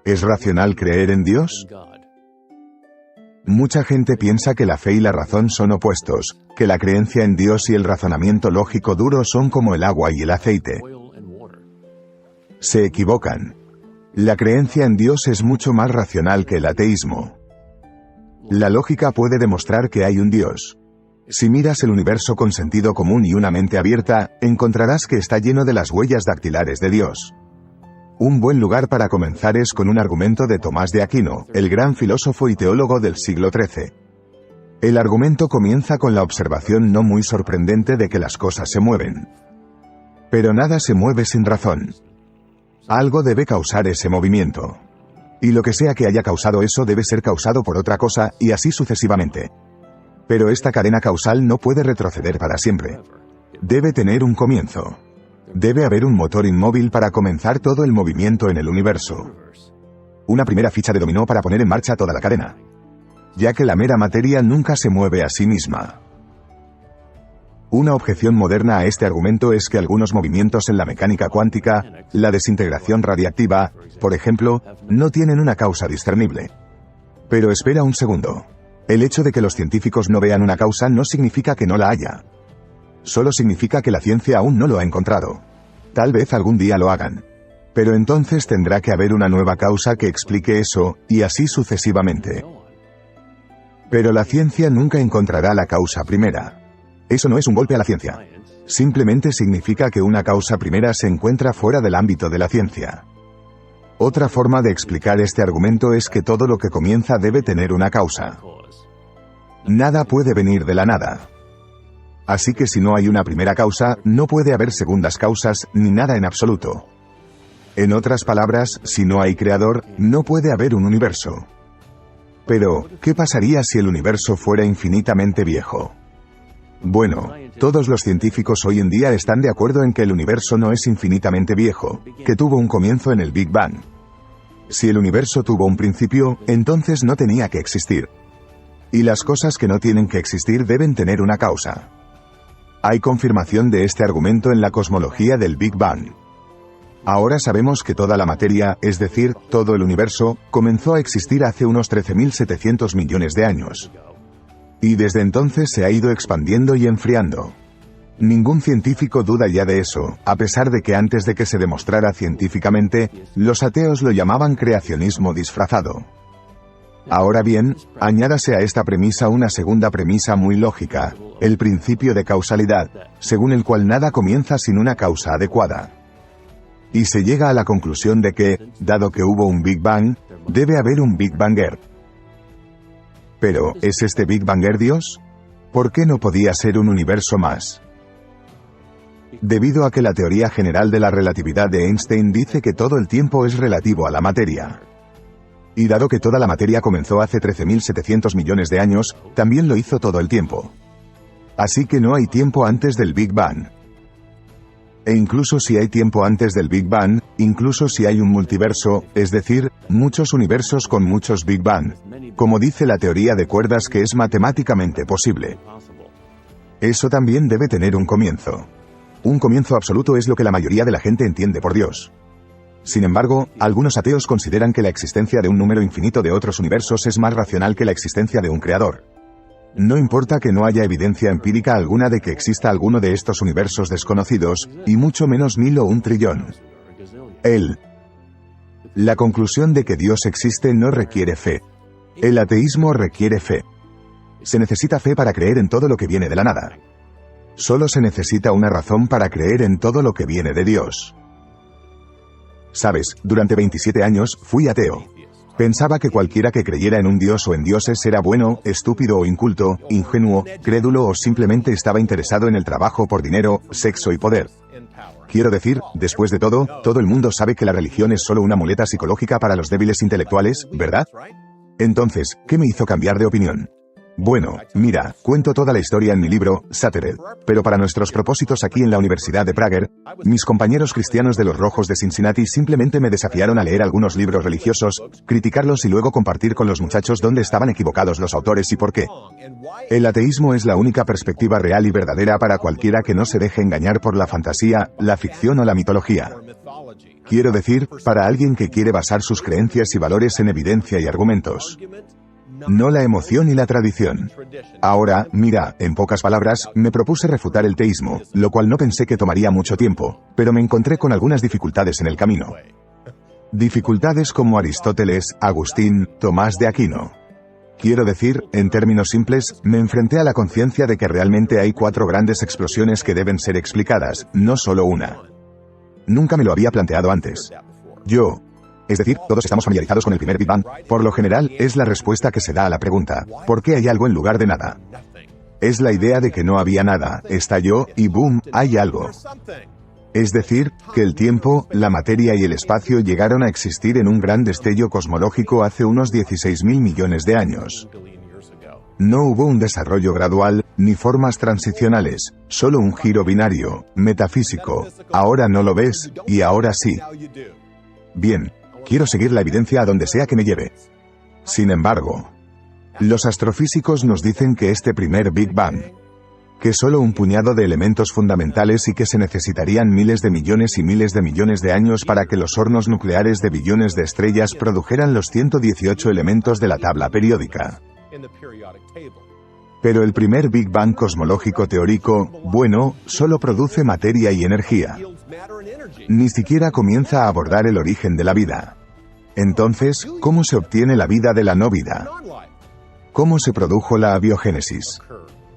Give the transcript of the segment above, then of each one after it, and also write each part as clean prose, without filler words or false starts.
¿Es racional creer en Dios? Mucha gente piensa que la fe y la razón son opuestos, que la creencia en Dios y el razonamiento lógico duro son como el agua y el aceite. Se equivocan. La creencia en Dios es mucho más racional que el ateísmo. La lógica puede demostrar que hay un Dios. Si miras el universo con sentido común y una mente abierta, encontrarás que está lleno de las huellas dactilares de Dios. Un buen lugar para comenzar es con un argumento de Tomás de Aquino, el gran filósofo y teólogo del siglo XIII. El argumento comienza con la observación no muy sorprendente de que las cosas se mueven. Pero nada se mueve sin razón. Algo debe causar ese movimiento. Y lo que sea que haya causado eso debe ser causado por otra cosa, y así sucesivamente. Pero esta cadena causal no puede retroceder para siempre. Debe tener un comienzo. Debe haber un motor inmóvil para comenzar todo el movimiento en el universo. Una primera ficha de dominó para poner en marcha toda la cadena. Ya que la mera materia nunca se mueve a sí misma. Una objeción moderna a este argumento es que algunos movimientos en la mecánica cuántica, la desintegración radiactiva, por ejemplo, no tienen una causa discernible. Pero espera un segundo. El hecho de que los científicos no vean una causa no significa que no la haya. Solo significa que la ciencia aún no lo ha encontrado. Tal vez algún día lo hagan. Pero entonces tendrá que haber una nueva causa que explique eso, y así sucesivamente. Pero la ciencia nunca encontrará la causa primera. Eso no es un golpe a la ciencia. Simplemente significa que una causa primera se encuentra fuera del ámbito de la ciencia. Otra forma de explicar este argumento es que todo lo que comienza debe tener una causa. Nada puede venir de la nada. Así que si no hay una primera causa, no puede haber segundas causas, ni nada en absoluto. En otras palabras, si no hay creador, no puede haber un universo. Pero, ¿qué pasaría si el universo fuera infinitamente viejo? Bueno, todos los científicos hoy en día están de acuerdo en que el universo no es infinitamente viejo, que tuvo un comienzo en el Big Bang. Si el universo tuvo un principio, entonces no tenía que existir. Y las cosas que no tienen que existir deben tener una causa. Hay confirmación de este argumento en la cosmología del Big Bang. Ahora sabemos que toda la materia, es decir, todo el universo, comenzó a existir hace unos 13.700 millones de años. Y desde entonces se ha ido expandiendo y enfriando. Ningún científico duda ya de eso, a pesar de que antes de que se demostrara científicamente, los ateos lo llamaban creacionismo disfrazado. Ahora bien, añádase a esta premisa una segunda premisa muy lógica, el principio de causalidad, según el cual nada comienza sin una causa adecuada. Y se llega a la conclusión de que, dado que hubo un Big Bang, debe haber un Big Banger. Pero, ¿es este Big Banger Dios? ¿Por qué no podía ser un universo más? Debido a que la teoría general de la relatividad de Einstein dice que todo el tiempo es relativo a la materia. Y dado que toda la materia comenzó hace 13.700 millones de años, también lo hizo todo el tiempo. Así que no hay tiempo antes del Big Bang. E incluso si hay tiempo antes del Big Bang, incluso si hay un multiverso, es decir, muchos universos con muchos Big Bang, como dice la teoría de cuerdas que es matemáticamente posible. Eso también debe tener un comienzo. Un comienzo absoluto es lo que la mayoría de la gente entiende por Dios. Sin embargo, algunos ateos consideran que la existencia de un número infinito de otros universos es más racional que la existencia de un creador. No importa que no haya evidencia empírica alguna de que exista alguno de estos universos desconocidos, y mucho menos 1000 o 1 trillón. La conclusión de que Dios existe no requiere fe. El ateísmo requiere fe. Se necesita fe para creer en todo lo que viene de la nada. Solo se necesita una razón para creer en todo lo que viene de Dios. Sabes, durante 27 años, fui ateo. Pensaba que cualquiera que creyera en un dios o en dioses era bueno, estúpido o inculto, ingenuo, crédulo o simplemente estaba interesado en el trabajo por dinero, sexo y poder. Quiero decir, después de todo el mundo sabe que la religión es solo una muleta psicológica para los débiles intelectuales, ¿verdad? Entonces, ¿qué me hizo cambiar de opinión? Bueno, mira, cuento toda la historia en mi libro, Shattered. Pero para nuestros propósitos aquí en la Universidad de Prager, mis compañeros cristianos de los Rojos de Cincinnati simplemente me desafiaron a leer algunos libros religiosos, criticarlos y luego compartir con los muchachos dónde estaban equivocados los autores y por qué. El ateísmo es la única perspectiva real y verdadera para cualquiera que no se deje engañar por la fantasía, la ficción o la mitología. Quiero decir, para alguien que quiere basar sus creencias y valores en evidencia y argumentos. No la emoción y la tradición. Ahora, mira, en pocas palabras, me propuse refutar el teísmo, lo cual no pensé que tomaría mucho tiempo, pero me encontré con algunas dificultades en el camino. Dificultades como Aristóteles, Agustín, Tomás de Aquino. Quiero decir, en términos simples, me enfrenté a la conciencia de que realmente hay 4 grandes explosiones que deben ser explicadas, no solo una. Nunca me lo había planteado antes. Es decir, todos estamos familiarizados con el primer Big Bang. Por lo general, es la respuesta que se da a la pregunta, ¿por qué hay algo en lugar de nada? Es la idea de que no había nada, estalló, y boom, hay algo. Es decir, que el tiempo, la materia y el espacio llegaron a existir en un gran destello cosmológico hace unos 16.000 millones de años. No hubo un desarrollo gradual, ni formas transicionales, solo un giro binario, metafísico. Ahora no lo ves, y ahora sí. Bien. Quiero seguir la evidencia a donde sea que me lleve. Sin embargo, los astrofísicos nos dicen que este primer Big Bang, que solo un puñado de elementos fundamentales y que se necesitarían miles de millones y miles de millones de años para que los hornos nucleares de billones de estrellas produjeran los 118 elementos de la tabla periódica. Pero el primer Big Bang cosmológico teórico, bueno, solo produce materia y energía. Ni siquiera comienza a abordar el origen de la vida. Entonces, ¿cómo se obtiene la vida de la no vida? ¿Cómo se produjo la abiogénesis?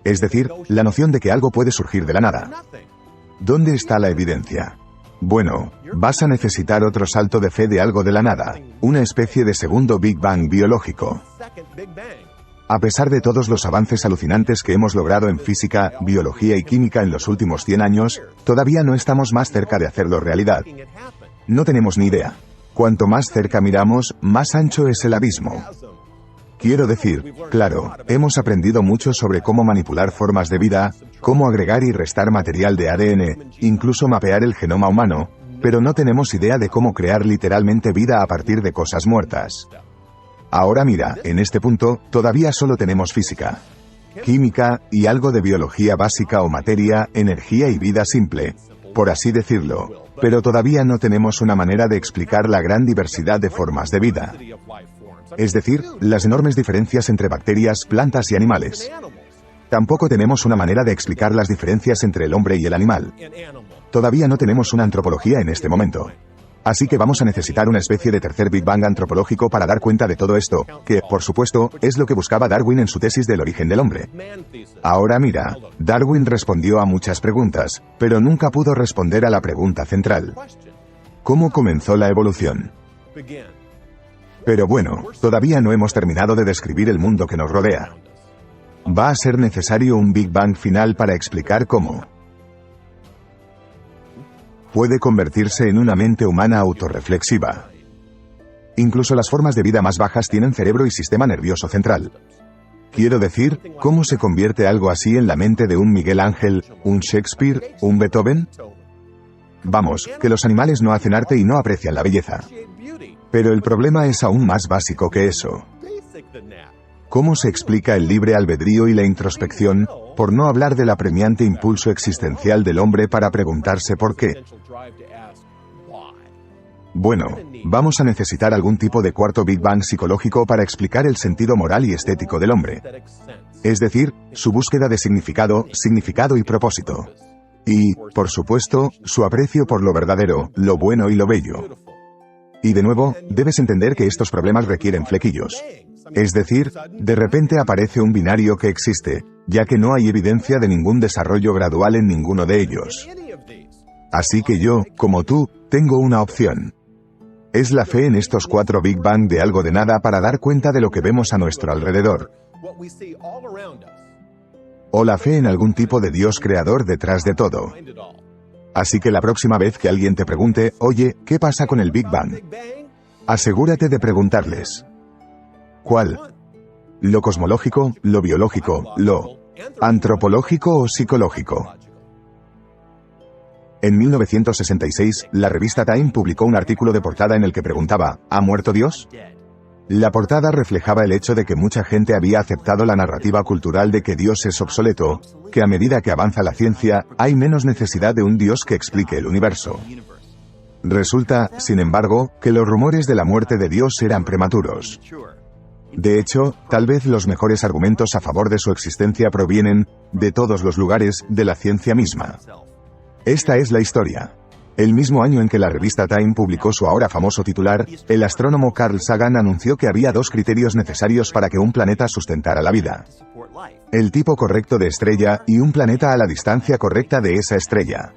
Es decir, la noción de que algo puede surgir de la nada. ¿Dónde está la evidencia? Bueno, vas a necesitar otro salto de fe de algo de la nada, una especie de segundo Big Bang biológico. A pesar de todos los avances alucinantes que hemos logrado en física, biología y química en los últimos 100 años, todavía no estamos más cerca de hacerlo realidad. No tenemos ni idea. Cuanto más cerca miramos, más ancho es el abismo. Quiero decir, claro, hemos aprendido mucho sobre cómo manipular formas de vida, cómo agregar y restar material de ADN, incluso mapear el genoma humano, pero no tenemos idea de cómo crear literalmente vida a partir de cosas muertas. Ahora mira, en este punto, todavía solo tenemos física, química, y algo de biología básica o materia, energía y vida simple, por así decirlo, pero todavía no tenemos una manera de explicar la gran diversidad de formas de vida. Es decir, las enormes diferencias entre bacterias, plantas y animales. Tampoco tenemos una manera de explicar las diferencias entre el hombre y el animal. Todavía no tenemos una antropología en este momento. Así que vamos a necesitar una especie de tercer Big Bang antropológico para dar cuenta de todo esto, que, por supuesto, es lo que buscaba Darwin en su tesis del origen del hombre. Ahora mira, Darwin respondió a muchas preguntas, pero nunca pudo responder a la pregunta central. ¿Cómo comenzó la evolución? Pero bueno, todavía no hemos terminado de describir el mundo que nos rodea. Va a ser necesario un Big Bang final para explicar cómo puede convertirse en una mente humana autorreflexiva. Incluso las formas de vida más bajas tienen cerebro y sistema nervioso central. Quiero decir, ¿cómo se convierte algo así en la mente de un Miguel Ángel, un Shakespeare, un Beethoven? Vamos, que los animales no hacen arte y no aprecian la belleza. Pero el problema es aún más básico que eso. ¿Cómo se explica el libre albedrío y la introspección, por no hablar del apremiante impulso existencial del hombre para preguntarse por qué? Bueno, vamos a necesitar algún tipo de cuarto Big Bang psicológico para explicar el sentido moral y estético del hombre. Es decir, su búsqueda de significado y propósito. Y, por supuesto, su aprecio por lo verdadero, lo bueno y lo bello. Y de nuevo, debes entender que estos problemas requieren flequillos. Es decir, de repente aparece un binario que existe, ya que no hay evidencia de ningún desarrollo gradual en ninguno de ellos. Así que yo, como tú, tengo una opción. Es la fe en estos 4 Big Bang de algo de nada para dar cuenta de lo que vemos a nuestro alrededor. O la fe en algún tipo de Dios creador detrás de todo. Así que la próxima vez que alguien te pregunte, oye, ¿qué pasa con el Big Bang? Asegúrate de preguntarles, ¿cuál lo cosmológico, lo biológico, lo antropológico o psicológico. En 1966, la revista Time publicó un artículo de portada en el que preguntaba, ¿ha muerto Dios? La portada reflejaba el hecho de que mucha gente había aceptado la narrativa cultural de que Dios es obsoleto, que a medida que avanza la ciencia, hay menos necesidad de un Dios que explique el universo. Resulta, sin embargo, que los rumores de la muerte de Dios eran prematuros. De hecho, tal vez los mejores argumentos a favor de su existencia provienen, de todos los lugares, de la ciencia misma. Esta es la historia. El mismo año en que la revista Time publicó su ahora famoso titular, el astrónomo Carl Sagan anunció que había dos criterios necesarios para que un planeta sustentara la vida: el tipo correcto de estrella y un planeta a la distancia correcta de esa estrella.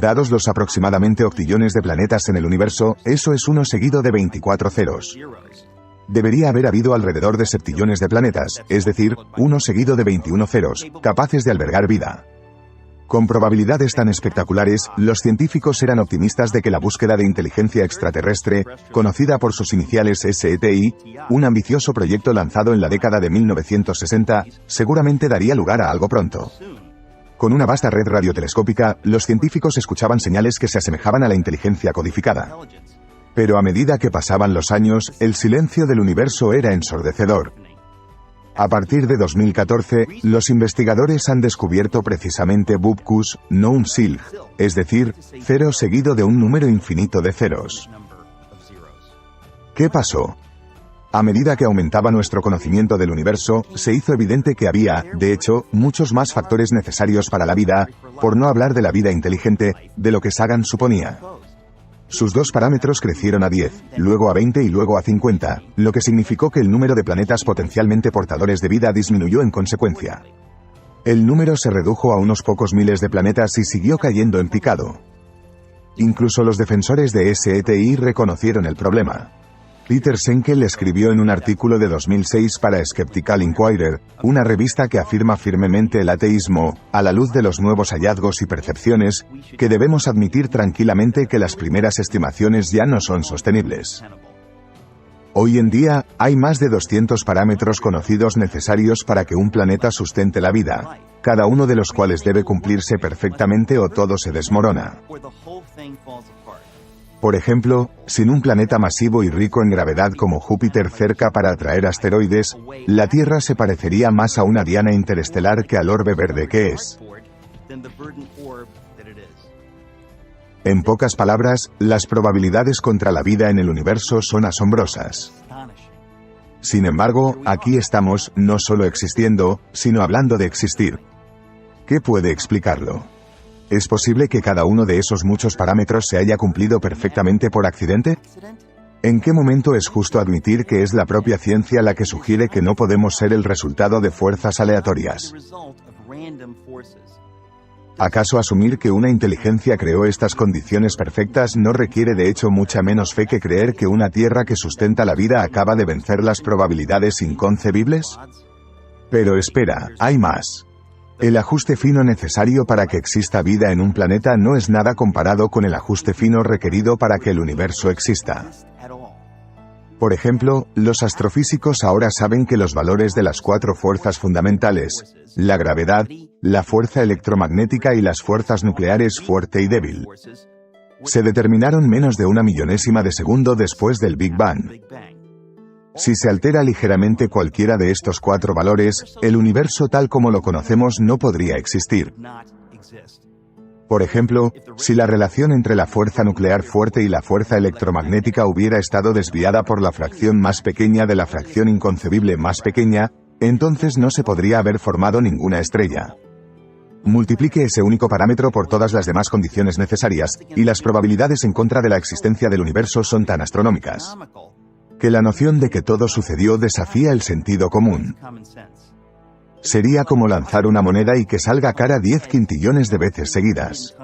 Dados los aproximadamente octillones de planetas en el universo, eso es 1 seguido de 24 ceros. Debería haber habido alrededor de septillones de planetas, es decir, 1 seguido de 21 ceros, capaces de albergar vida. Con probabilidades tan espectaculares, los científicos eran optimistas de que la búsqueda de inteligencia extraterrestre, conocida por sus iniciales SETI, un ambicioso proyecto lanzado en la década de 1960, seguramente daría lugar a algo pronto. Con una vasta red radiotelescópica, los científicos escuchaban señales que se asemejaban a la inteligencia codificada. Pero a medida que pasaban los años, el silencio del universo era ensordecedor. A partir de 2014, los investigadores han descubierto precisamente Bubkus, no un Silg, es decir, cero seguido de un número infinito de ceros. ¿Qué pasó? A medida que aumentaba nuestro conocimiento del universo, se hizo evidente que había, de hecho, muchos más factores necesarios para la vida, por no hablar de la vida inteligente, de lo que Sagan suponía. Sus dos parámetros crecieron a 10, luego a 20 y luego a 50, lo que significó que el número de planetas potencialmente portadores de vida disminuyó en consecuencia. El número se redujo a unos pocos miles de planetas y siguió cayendo en picado. Incluso los defensores de SETI reconocieron el problema. Peter Senkel escribió en un artículo de 2006 para Skeptical Inquirer, una revista que afirma firmemente el ateísmo, a la luz de los nuevos hallazgos y percepciones, que debemos admitir tranquilamente que las primeras estimaciones ya no son sostenibles. Hoy en día, hay más de 200 parámetros conocidos necesarios para que un planeta sustente la vida, cada uno de los cuales debe cumplirse perfectamente o todo se desmorona. Por ejemplo, sin un planeta masivo y rico en gravedad como Júpiter cerca para atraer asteroides, la Tierra se parecería más a una diana interestelar que al orbe verde que es. En pocas palabras, las probabilidades contra la vida en el universo son asombrosas. Sin embargo, aquí estamos, no solo existiendo, sino hablando de existir. ¿Qué puede explicarlo? ¿Es posible que cada uno de esos muchos parámetros se haya cumplido perfectamente por accidente? ¿En qué momento es justo admitir que es la propia ciencia la que sugiere que no podemos ser el resultado de fuerzas aleatorias? ¿Acaso asumir que una inteligencia creó estas condiciones perfectas no requiere de hecho mucha menos fe que creer que una Tierra que sustenta la vida acaba de vencer las probabilidades inconcebibles? Pero espera, hay más. El ajuste fino necesario para que exista vida en un planeta no es nada comparado con el ajuste fino requerido para que el universo exista. Por ejemplo, los astrofísicos ahora saben que los valores de las 4 fuerzas fundamentales, la gravedad, la fuerza electromagnética y las fuerzas nucleares fuerte y débil, se determinaron menos de 1 millonésima de segundo después del Big Bang. Si se altera ligeramente cualquiera de estos 4 valores, el universo tal como lo conocemos no podría existir. Por ejemplo, si la relación entre la fuerza nuclear fuerte y la fuerza electromagnética hubiera estado desviada por la fracción más pequeña de la fracción inconcebible más pequeña, entonces no se podría haber formado ninguna estrella. Multiplique ese único parámetro por todas las demás condiciones necesarias, y las probabilidades en contra de la existencia del universo son tan astronómicas que la noción de que todo sucedió desafía el sentido común. Sería como lanzar una moneda y que salga cara 10 quintillones de veces seguidas.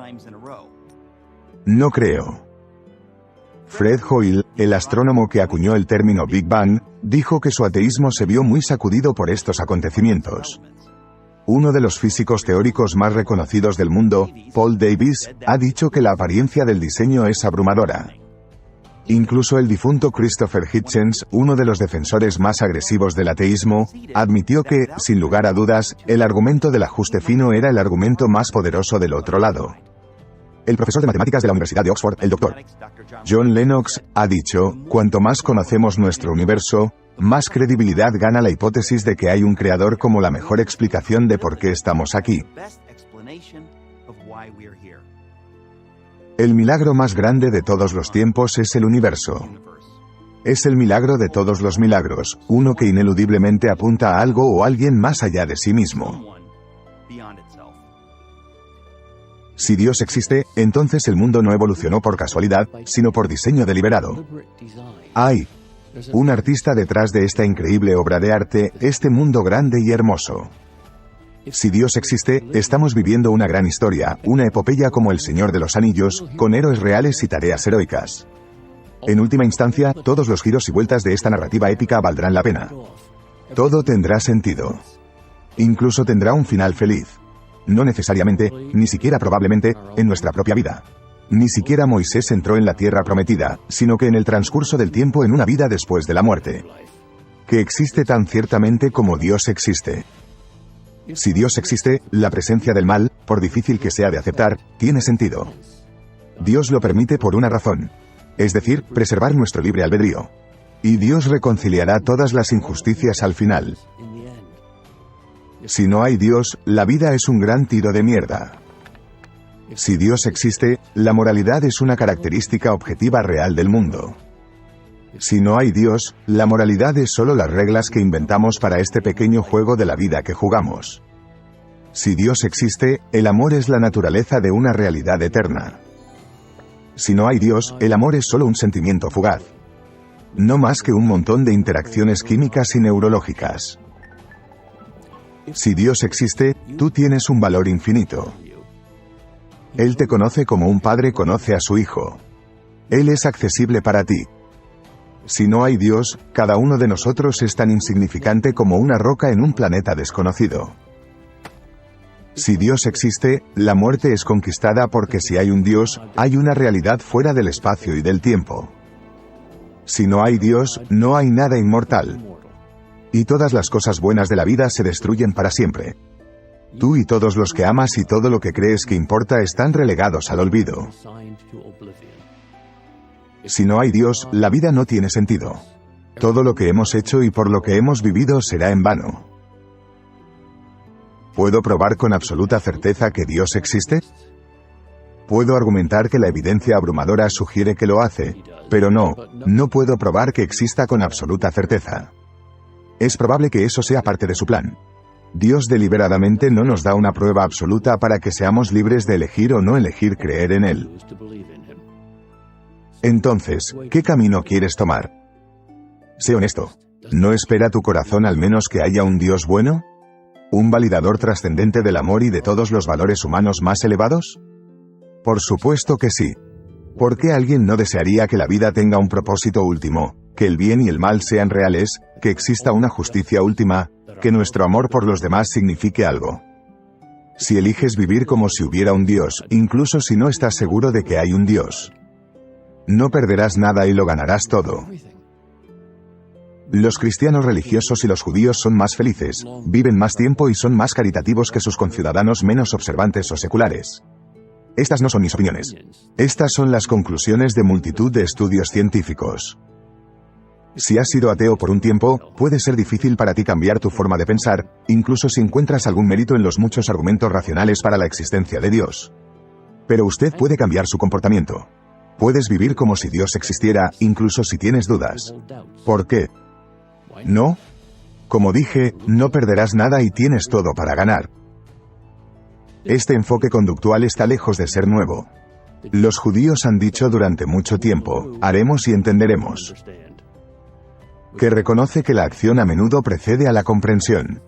No creo. Fred Hoyle, el astrónomo que acuñó el término Big Bang, dijo que su ateísmo se vio muy sacudido por estos acontecimientos. Uno de los físicos teóricos más reconocidos del mundo, Paul Davies, ha dicho que la apariencia del diseño es abrumadora. Incluso el difunto Christopher Hitchens, uno de los defensores más agresivos del ateísmo, admitió que, sin lugar a dudas, el argumento del ajuste fino era el argumento más poderoso del otro lado. El profesor de matemáticas de la Universidad de Oxford, el Dr. John Lennox, ha dicho, cuanto más conocemos nuestro universo, más credibilidad gana la hipótesis de que hay un creador como la mejor explicación de por qué estamos aquí. El milagro más grande de todos los tiempos es el universo. Es el milagro de todos los milagros, uno que ineludiblemente apunta a algo o alguien más allá de sí mismo. Si Dios existe, entonces el mundo no evolucionó por casualidad, sino por diseño deliberado. Hay un artista detrás de esta increíble obra de arte, este mundo grande y hermoso. Si Dios existe, estamos viviendo una gran historia, una epopeya como El Señor de los Anillos, con héroes reales y tareas heroicas. En última instancia, todos los giros y vueltas de esta narrativa épica valdrán la pena. Todo tendrá sentido. Incluso tendrá un final feliz. No necesariamente, ni siquiera probablemente, en nuestra propia vida. Ni siquiera Moisés entró en la tierra prometida, sino que en el transcurso del tiempo en una vida después de la muerte. Que existe tan ciertamente como Dios existe. Si Dios existe, la presencia del mal, por difícil que sea de aceptar, tiene sentido. Dios lo permite por una razón. Es decir, preservar nuestro libre albedrío. Y Dios reconciliará todas las injusticias al final. Si no hay Dios, la vida es un gran tiro de mierda. Si Dios existe, la moralidad es una característica objetiva real del mundo. Si no hay Dios, la moralidad es solo las reglas que inventamos para este pequeño juego de la vida que jugamos. Si Dios existe, el amor es la naturaleza de una realidad eterna. Si no hay Dios, el amor es solo un sentimiento fugaz. No más que un montón de interacciones químicas y neurológicas. Si Dios existe, tú tienes un valor infinito. Él te conoce como un padre conoce a su hijo. Él es accesible para ti. Si no hay Dios, cada uno de nosotros es tan insignificante como una roca en un planeta desconocido. Si Dios existe, la muerte es conquistada porque si hay un Dios, hay una realidad fuera del espacio y del tiempo. Si no hay Dios, no hay nada inmortal. Y todas las cosas buenas de la vida se destruyen para siempre. Tú y todos los que amas y todo lo que crees que importa están relegados al olvido. Si no hay Dios, la vida no tiene sentido. Todo lo que hemos hecho y por lo que hemos vivido será en vano. ¿Puedo probar con absoluta certeza que Dios existe? Puedo argumentar que la evidencia abrumadora sugiere que lo hace, pero no puedo probar que exista con absoluta certeza. Es probable que eso sea parte de su plan. Dios deliberadamente no nos da una prueba absoluta para que seamos libres de elegir o no elegir creer en Él. Entonces, ¿qué camino quieres tomar? Sé honesto. ¿No espera tu corazón al menos que haya un Dios bueno? ¿Un validador trascendente del amor y de todos los valores humanos más elevados? Por supuesto que sí. ¿Por qué alguien no desearía que la vida tenga un propósito último, que el bien y el mal sean reales, que exista una justicia última, que nuestro amor por los demás signifique algo? Si eliges vivir como si hubiera un Dios, incluso si no estás seguro de que hay un Dios, no perderás nada y lo ganarás todo. Los cristianos religiosos y los judíos son más felices, viven más tiempo y son más caritativos que sus conciudadanos menos observantes o seculares. Estas no son mis opiniones. Estas son las conclusiones de multitud de estudios científicos. Si has sido ateo por un tiempo, puede ser difícil para ti cambiar tu forma de pensar, incluso si encuentras algún mérito en los muchos argumentos racionales para la existencia de Dios. Pero usted puede cambiar su comportamiento. Puedes vivir como si Dios existiera, incluso si tienes dudas. ¿Por qué? ¿No? Como dije, no perderás nada y tienes todo para ganar. Este enfoque conductual está lejos de ser nuevo. Los judíos han dicho durante mucho tiempo, haremos y entenderemos. Que reconoce que la acción a menudo precede a la comprensión.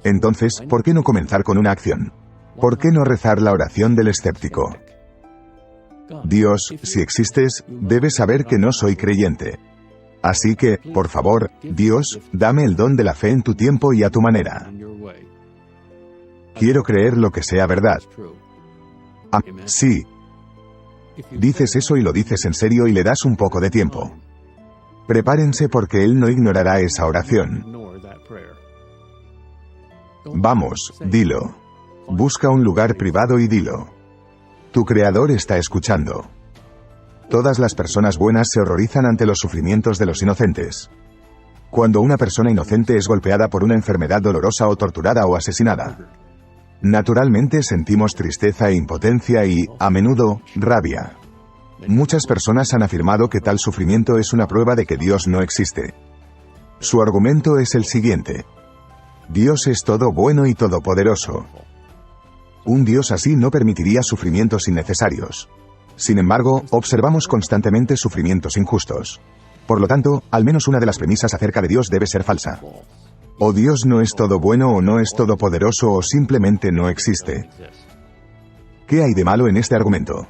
Entonces, ¿por qué no comenzar con una acción? ¿Por qué no rezar la oración del escéptico? Dios, si existes, debes saber que no soy creyente. Así que, por favor, Dios, dame el don de la fe en tu tiempo y a tu manera. Quiero creer lo que sea verdad. Ah, sí. Dices eso y lo dices en serio y le das un poco de tiempo. Prepárense porque él no ignorará esa oración. Vamos, dilo. Busca un lugar privado y dilo. Tu Creador está escuchando. Todas las personas buenas se horrorizan ante los sufrimientos de los inocentes. Cuando una persona inocente es golpeada por una enfermedad dolorosa o torturada o asesinada, naturalmente sentimos tristeza e impotencia y, a menudo, rabia. Muchas personas han afirmado que tal sufrimiento es una prueba de que Dios no existe. Su argumento es el siguiente: Dios es todo bueno y todopoderoso. Un Dios así no permitiría sufrimientos innecesarios. Sin embargo, observamos constantemente sufrimientos injustos. Por lo tanto, al menos una de las premisas acerca de Dios debe ser falsa. O Dios no es todo bueno o no es todopoderoso o simplemente no existe. ¿Qué hay de malo en este argumento?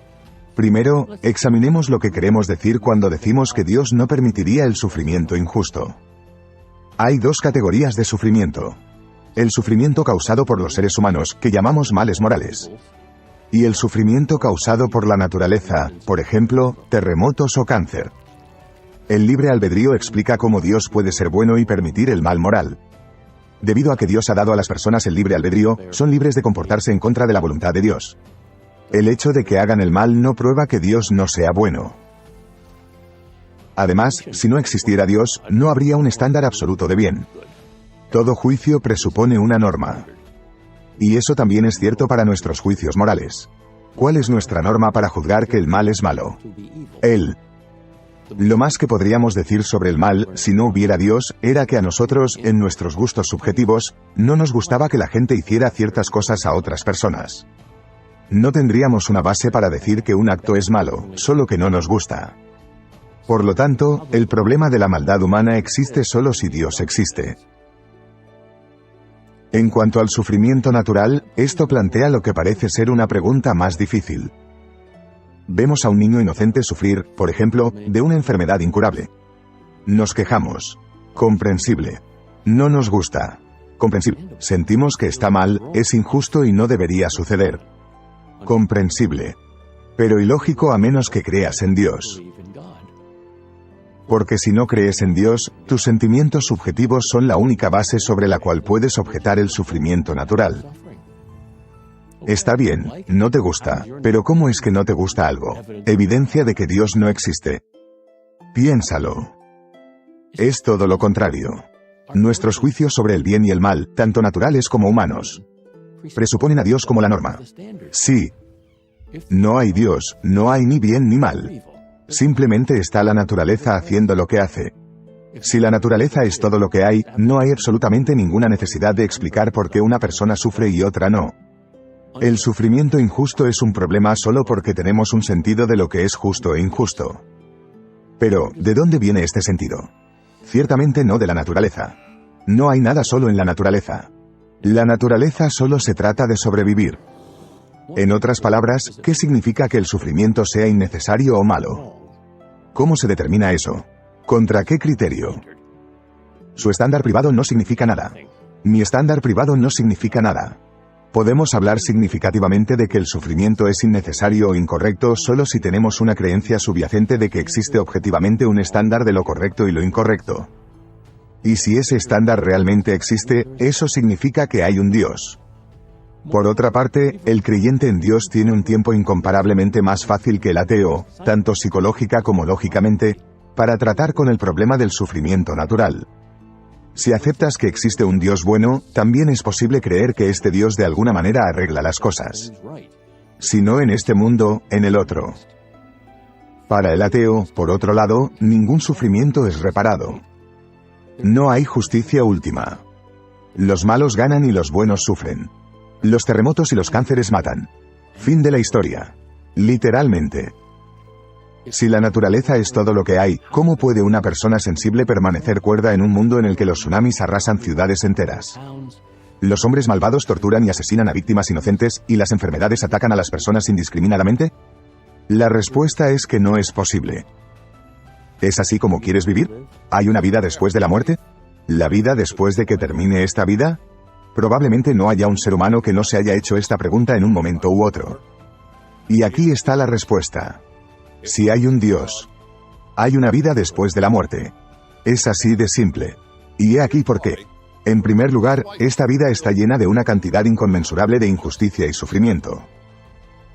Primero, examinemos lo que queremos decir cuando decimos que Dios no permitiría el sufrimiento injusto. Hay dos categorías de sufrimiento. El sufrimiento causado por los seres humanos, que llamamos males morales. Y el sufrimiento causado por la naturaleza, por ejemplo, terremotos o cáncer. El libre albedrío explica cómo Dios puede ser bueno y permitir el mal moral. Debido a que Dios ha dado a las personas el libre albedrío, son libres de comportarse en contra de la voluntad de Dios. El hecho de que hagan el mal no prueba que Dios no sea bueno. Además, si no existiera Dios, no habría un estándar absoluto de bien. Todo juicio presupone una norma. Y eso también es cierto para nuestros juicios morales. ¿Cuál es nuestra norma para juzgar que el mal es malo? Lo más que podríamos decir sobre el mal, si no hubiera Dios, era que a nosotros, en nuestros gustos subjetivos, no nos gustaba que la gente hiciera ciertas cosas a otras personas. No tendríamos una base para decir que un acto es malo, solo que no nos gusta. Por lo tanto, el problema de la maldad humana existe solo si Dios existe. En cuanto al sufrimiento natural, esto plantea lo que parece ser una pregunta más difícil. Vemos a un niño inocente sufrir, por ejemplo, de una enfermedad incurable. Nos quejamos. Comprensible. No nos gusta. Comprensible. Sentimos que está mal, es injusto y no debería suceder. Comprensible. Pero ilógico a menos que creas en Dios. Porque si no crees en Dios, tus sentimientos subjetivos son la única base sobre la cual puedes objetar el sufrimiento natural. Está bien, no te gusta, pero ¿cómo es que no te gusta algo? Evidencia de que Dios no existe. Piénsalo. Es todo lo contrario. Nuestros juicios sobre el bien y el mal, tanto naturales como humanos, presuponen a Dios como la norma. Sí. No hay Dios, no hay ni bien ni mal. Simplemente está la naturaleza haciendo lo que hace. Si la naturaleza es todo lo que hay, no hay absolutamente ninguna necesidad de explicar por qué una persona sufre y otra no. El sufrimiento injusto es un problema solo porque tenemos un sentido de lo que es justo e injusto. Pero, ¿de dónde viene este sentido? Ciertamente no de la naturaleza. No hay nada solo en la naturaleza. La naturaleza solo se trata de sobrevivir. En otras palabras, ¿qué significa que el sufrimiento sea innecesario o malo? ¿Cómo se determina eso? ¿Contra qué criterio? Su estándar privado no significa nada. Mi estándar privado no significa nada. Podemos hablar significativamente de que el sufrimiento es innecesario o incorrecto solo si tenemos una creencia subyacente de que existe objetivamente un estándar de lo correcto y lo incorrecto. Y si ese estándar realmente existe, eso significa que hay un Dios. Por otra parte, el creyente en Dios tiene un tiempo incomparablemente más fácil que el ateo, tanto psicológica como lógicamente, para tratar con el problema del sufrimiento natural. Si aceptas que existe un Dios bueno, también es posible creer que este Dios de alguna manera arregla las cosas. Si no en este mundo, en el otro. Para el ateo, por otro lado, ningún sufrimiento es reparado. No hay justicia última. Los malos ganan y los buenos sufren. Los terremotos y los cánceres matan. Fin de la historia. Literalmente. Si la naturaleza es todo lo que hay, ¿cómo puede una persona sensible permanecer cuerda en un mundo en el que los tsunamis arrasan ciudades enteras? ¿Los hombres malvados torturan y asesinan a víctimas inocentes, y las enfermedades atacan a las personas indiscriminadamente? La respuesta es que no es posible. ¿Es así como quieres vivir? ¿Hay una vida después de la muerte? ¿La vida después de que termine esta vida? Probablemente no haya un ser humano que no se haya hecho esta pregunta en un momento u otro. Y aquí está la respuesta. Si hay un Dios, hay una vida después de la muerte. Es así de simple. Y he aquí por qué. En primer lugar, esta vida está llena de una cantidad inconmensurable de injusticia y sufrimiento.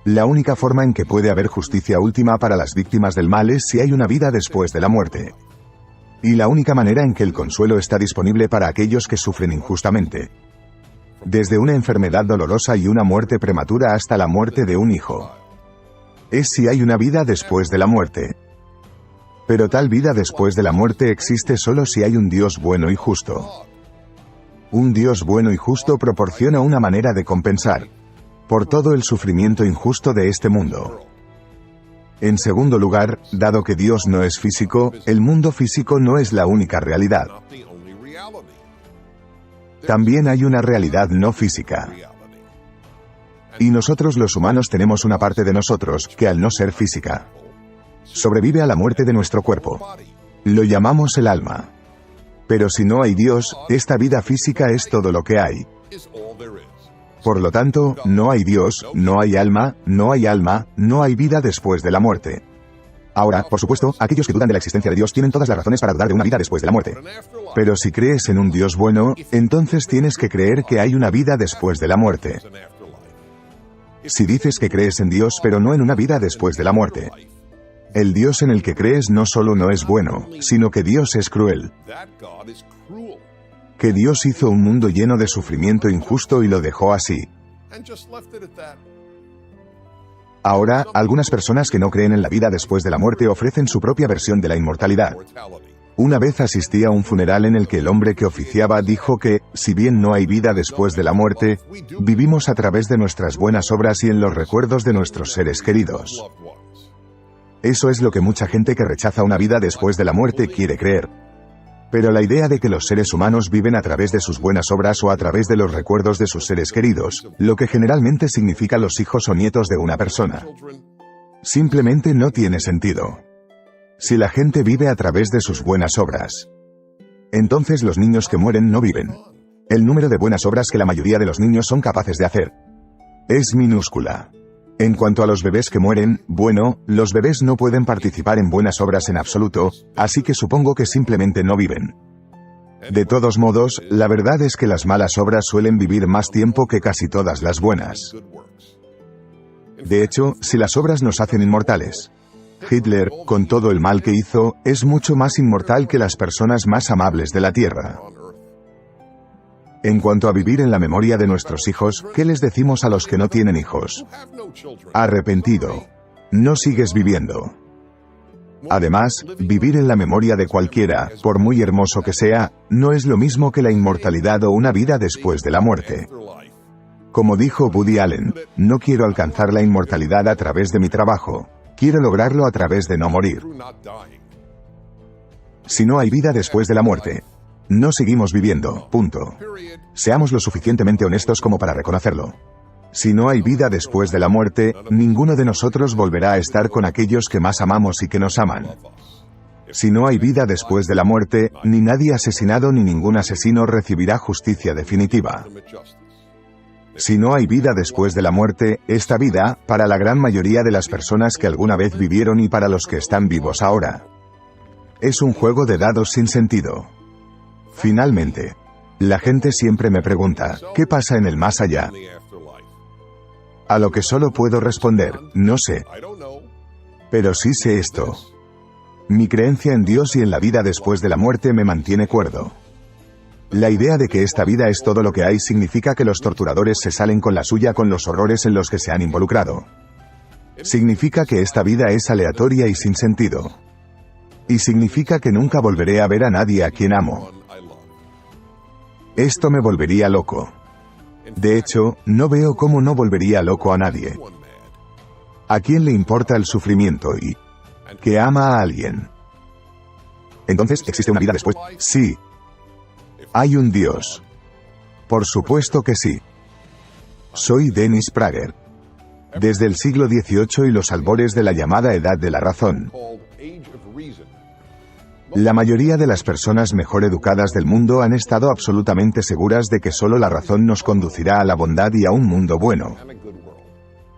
La única forma en que puede haber justicia última para las víctimas del mal es si hay una vida después de la muerte. Y la única manera en que el consuelo está disponible para aquellos que sufren injustamente. Desde una enfermedad dolorosa y una muerte prematura hasta la muerte de un hijo. Es si hay una vida después de la muerte. Pero tal vida después de la muerte existe solo si hay un Dios bueno y justo. Un Dios bueno y justo proporciona una manera de compensar por todo el sufrimiento injusto de este mundo. En segundo lugar, dado que Dios no es físico, el mundo físico no es la única realidad. También hay una realidad no física. Y nosotros los humanos tenemos una parte de nosotros, que al no ser física, sobrevive a la muerte de nuestro cuerpo. Lo llamamos el alma. Pero si no hay Dios, esta vida física es todo lo que hay. Por lo tanto, no hay Dios, no hay alma, no hay vida después de la muerte. Ahora, por supuesto, aquellos que dudan de la existencia de Dios tienen todas las razones para dudar de una vida después de la muerte. Pero si crees en un Dios bueno, entonces tienes que creer que hay una vida después de la muerte. Si dices que crees en Dios pero no en una vida después de la muerte, el Dios en el que crees no solo no es bueno, sino que Dios es cruel. Que Dios hizo un mundo lleno de sufrimiento injusto y lo dejó así. Ahora, algunas personas que no creen en la vida después de la muerte ofrecen su propia versión de la inmortalidad. Una vez asistí a un funeral en el que el hombre que oficiaba dijo que, si bien no hay vida después de la muerte, vivimos a través de nuestras buenas obras y en los recuerdos de nuestros seres queridos. Eso es lo que mucha gente que rechaza una vida después de la muerte quiere creer. Pero la idea de que los seres humanos viven a través de sus buenas obras o a través de los recuerdos de sus seres queridos, lo que generalmente significa los hijos o nietos de una persona, simplemente no tiene sentido. Si la gente vive a través de sus buenas obras, entonces los niños que mueren no viven. El número de buenas obras que la mayoría de los niños son capaces de hacer es minúscula. En cuanto a los bebés que mueren, bueno, los bebés no pueden participar en buenas obras en absoluto, así que supongo que simplemente no viven. De todos modos, la verdad es que las malas obras suelen vivir más tiempo que casi todas las buenas. De hecho, si las obras nos hacen inmortales, Hitler, con todo el mal que hizo, es mucho más inmortal que las personas más amables de la Tierra. En cuanto a vivir en la memoria de nuestros hijos, ¿qué les decimos a los que no tienen hijos? Arrepentido. No sigues viviendo. Además, vivir en la memoria de cualquiera, por muy hermoso que sea, no es lo mismo que la inmortalidad o una vida después de la muerte. Como dijo Woody Allen, no quiero alcanzar la inmortalidad a través de mi trabajo. Quiero lograrlo a través de no morir. Si no hay vida después de la muerte, no seguimos viviendo, punto. Seamos lo suficientemente honestos como para reconocerlo. Si no hay vida después de la muerte, ninguno de nosotros volverá a estar con aquellos que más amamos y que nos aman. Si no hay vida después de la muerte, ni nadie asesinado ni ningún asesino recibirá justicia definitiva. Si no hay vida después de la muerte, esta vida, para la gran mayoría de las personas que alguna vez vivieron y para los que están vivos ahora, es un juego de dados sin sentido. Finalmente, la gente siempre me pregunta, ¿qué pasa en el más allá? A lo que solo puedo responder, no sé. Pero sí sé esto. Mi creencia en Dios y en la vida después de la muerte me mantiene cuerdo. La idea de que esta vida es todo lo que hay significa que los torturadores se salen con la suya con los horrores en los que se han involucrado. Significa que esta vida es aleatoria y sin sentido. Y significa que nunca volveré a ver a nadie a quien amo. Esto me volvería loco. De hecho, no veo cómo no volvería loco a nadie. ¿A quién le importa el sufrimiento y que ama a alguien? Entonces, ¿existe una vida después? Sí. ¿Hay un Dios? Por supuesto que sí. Soy Dennis Prager. Desde el siglo XVIII y los albores de la llamada Edad de la Razón, la mayoría de las personas mejor educadas del mundo han estado absolutamente seguras de que solo la razón nos conducirá a la bondad y a un mundo bueno.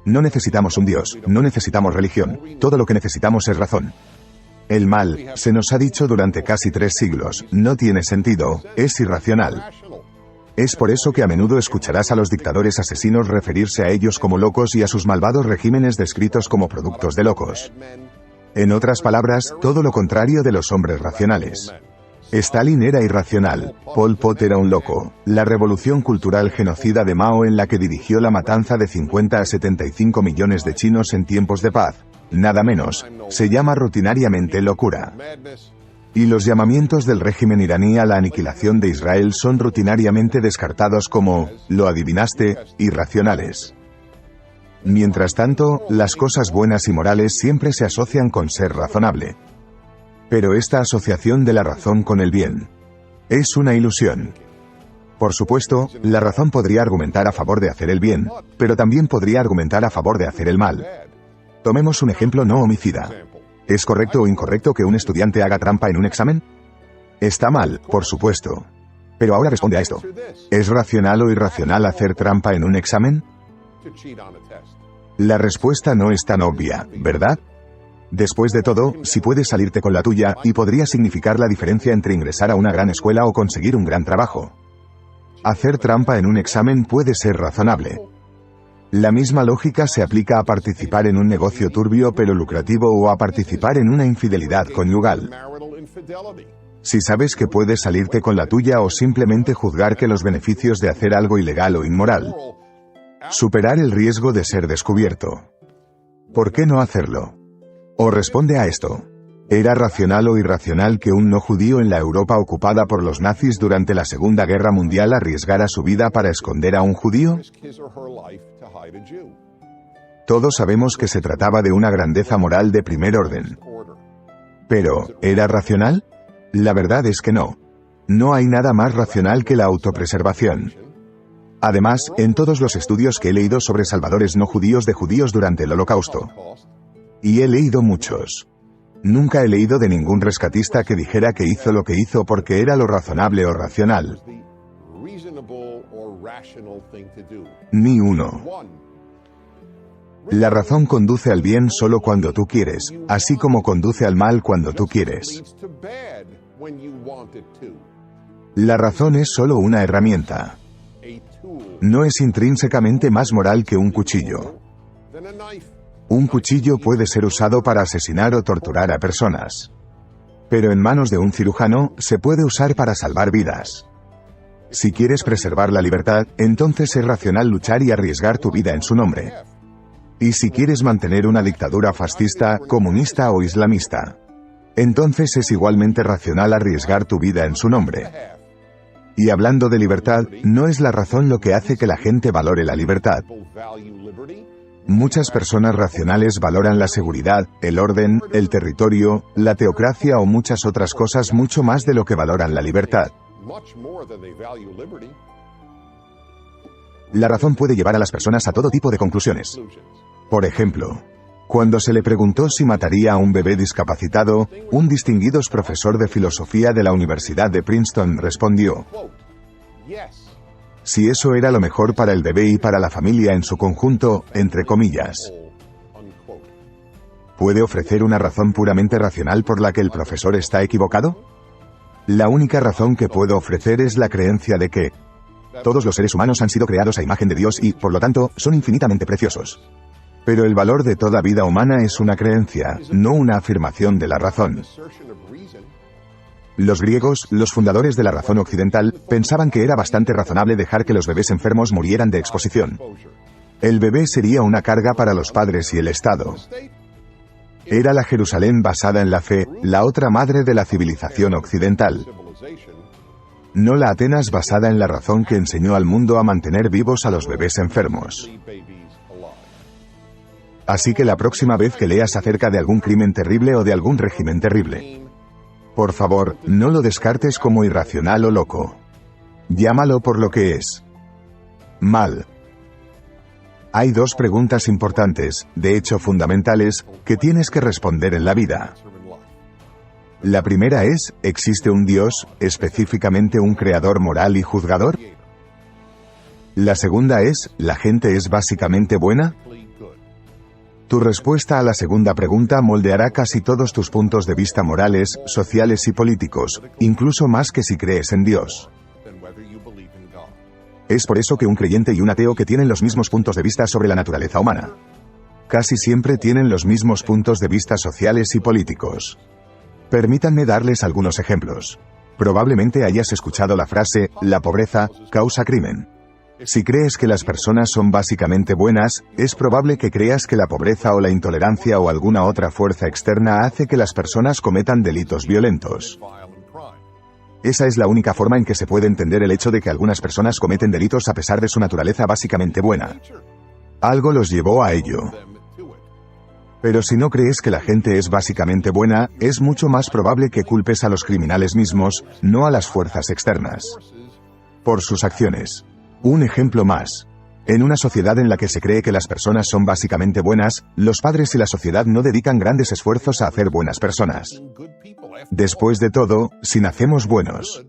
No necesitamos un Dios, no necesitamos religión, todo lo que necesitamos es razón. El mal, se nos ha dicho durante casi 3 siglos, no tiene sentido, es irracional. Es por eso que a menudo escucharás a los dictadores asesinos referirse a ellos como locos y a sus malvados regímenes descritos como productos de locos. En otras palabras, todo lo contrario de los hombres racionales. Stalin era irracional, Pol Pot era un loco, la revolución cultural genocida de Mao en la que dirigió la matanza de 50 a 75 millones de chinos en tiempos de paz, nada menos, se llama rutinariamente locura. Y los llamamientos del régimen iraní a la aniquilación de Israel son rutinariamente descartados como, lo adivinaste, irracionales. Mientras tanto, las cosas buenas y morales siempre se asocian con ser razonable. Pero esta asociación de la razón con el bien es una ilusión. Por supuesto, la razón podría argumentar a favor de hacer el bien, pero también podría argumentar a favor de hacer el mal. Tomemos un ejemplo no homicida. ¿Es correcto o incorrecto que un estudiante haga trampa en un examen? Está mal, por supuesto. Pero ahora responde a esto. ¿Es racional o irracional hacer trampa en un examen? La respuesta no es tan obvia, ¿verdad? Después de todo, si puedes salirte con la tuya, y podría significar la diferencia entre ingresar a una gran escuela o conseguir un gran trabajo. Hacer trampa en un examen puede ser razonable. La misma lógica se aplica a participar en un negocio turbio pero lucrativo o a participar en una infidelidad conyugal. Si sabes que puedes salirte con la tuya o simplemente juzgar que los beneficios de hacer algo ilegal o inmoral. Superar el riesgo de ser descubierto. ¿Por qué no hacerlo? O responde a esto. ¿Era racional o irracional que un no judío en la Europa ocupada por los nazis durante la Segunda Guerra Mundial arriesgara su vida para esconder a un judío? Todos sabemos que se trataba de una grandeza moral de primer orden. Pero, ¿era racional? La verdad es que no. No hay nada más racional que la autopreservación. Además, en todos los estudios que he leído sobre salvadores no judíos de judíos durante el Holocausto, y he leído muchos, nunca he leído de ningún rescatista que dijera que hizo lo que hizo porque era lo razonable o racional. Ni uno. La razón conduce al bien solo cuando tú quieres, así como conduce al mal cuando tú quieres. La razón es solo una herramienta. No es intrínsecamente más moral que un cuchillo. Un cuchillo puede ser usado para asesinar o torturar a personas. Pero en manos de un cirujano, se puede usar para salvar vidas. Si quieres preservar la libertad, entonces es racional luchar y arriesgar tu vida en su nombre. Y si quieres mantener una dictadura fascista, comunista o islamista, entonces es igualmente racional arriesgar tu vida en su nombre. Y hablando de libertad, ¿no es la razón lo que hace que la gente valore la libertad? Muchas personas racionales valoran la seguridad, el orden, el territorio, la teocracia o muchas otras cosas mucho más de lo que valoran la libertad. La razón puede llevar a las personas a todo tipo de conclusiones. Por ejemplo, cuando se le preguntó si mataría a un bebé discapacitado, un distinguido profesor de filosofía de la Universidad de Princeton respondió: si eso era lo mejor para el bebé y para la familia en su conjunto, entre comillas. ¿Puede ofrecer una razón puramente racional por la que el profesor está equivocado? La única razón que puedo ofrecer es la creencia de que todos los seres humanos han sido creados a imagen de Dios y, por lo tanto, son infinitamente preciosos. Pero el valor de toda vida humana es una creencia, no una afirmación de la razón. Los griegos, los fundadores de la razón occidental, pensaban que era bastante razonable dejar que los bebés enfermos murieran de exposición. El bebé sería una carga para los padres y el Estado. Era la Jerusalén basada en la fe, la otra madre de la civilización occidental. No la Atenas basada en la razón que enseñó al mundo a mantener vivos a los bebés enfermos. Así que la próxima vez que leas acerca de algún crimen terrible o de algún régimen terrible, por favor, no lo descartes como irracional o loco. Llámalo por lo que es. Mal. Hay 2 preguntas importantes, de hecho fundamentales, que tienes que responder en la vida. La primera es, ¿existe un Dios, específicamente un creador moral y juzgador? La segunda es, ¿la gente es básicamente buena? Tu respuesta a la segunda pregunta moldeará casi todos tus puntos de vista morales, sociales y políticos, incluso más que si crees en Dios. Es por eso que un creyente y un ateo que tienen los mismos puntos de vista sobre la naturaleza humana, casi siempre tienen los mismos puntos de vista sociales y políticos. Permítanme darles algunos ejemplos. Probablemente hayas escuchado la frase, la pobreza causa crimen. Si crees que las personas son básicamente buenas, es probable que creas que la pobreza o la intolerancia o alguna otra fuerza externa hace que las personas cometan delitos violentos. Esa es la única forma en que se puede entender el hecho de que algunas personas cometen delitos a pesar de su naturaleza básicamente buena. Algo los llevó a ello. Pero si no crees que la gente es básicamente buena, es mucho más probable que culpes a los criminales mismos, no a las fuerzas externas, por sus acciones. Un ejemplo más. En una sociedad en la que se cree que las personas son básicamente buenas, los padres y la sociedad no dedican grandes esfuerzos a hacer buenas personas. Después de todo, si nacemos buenos,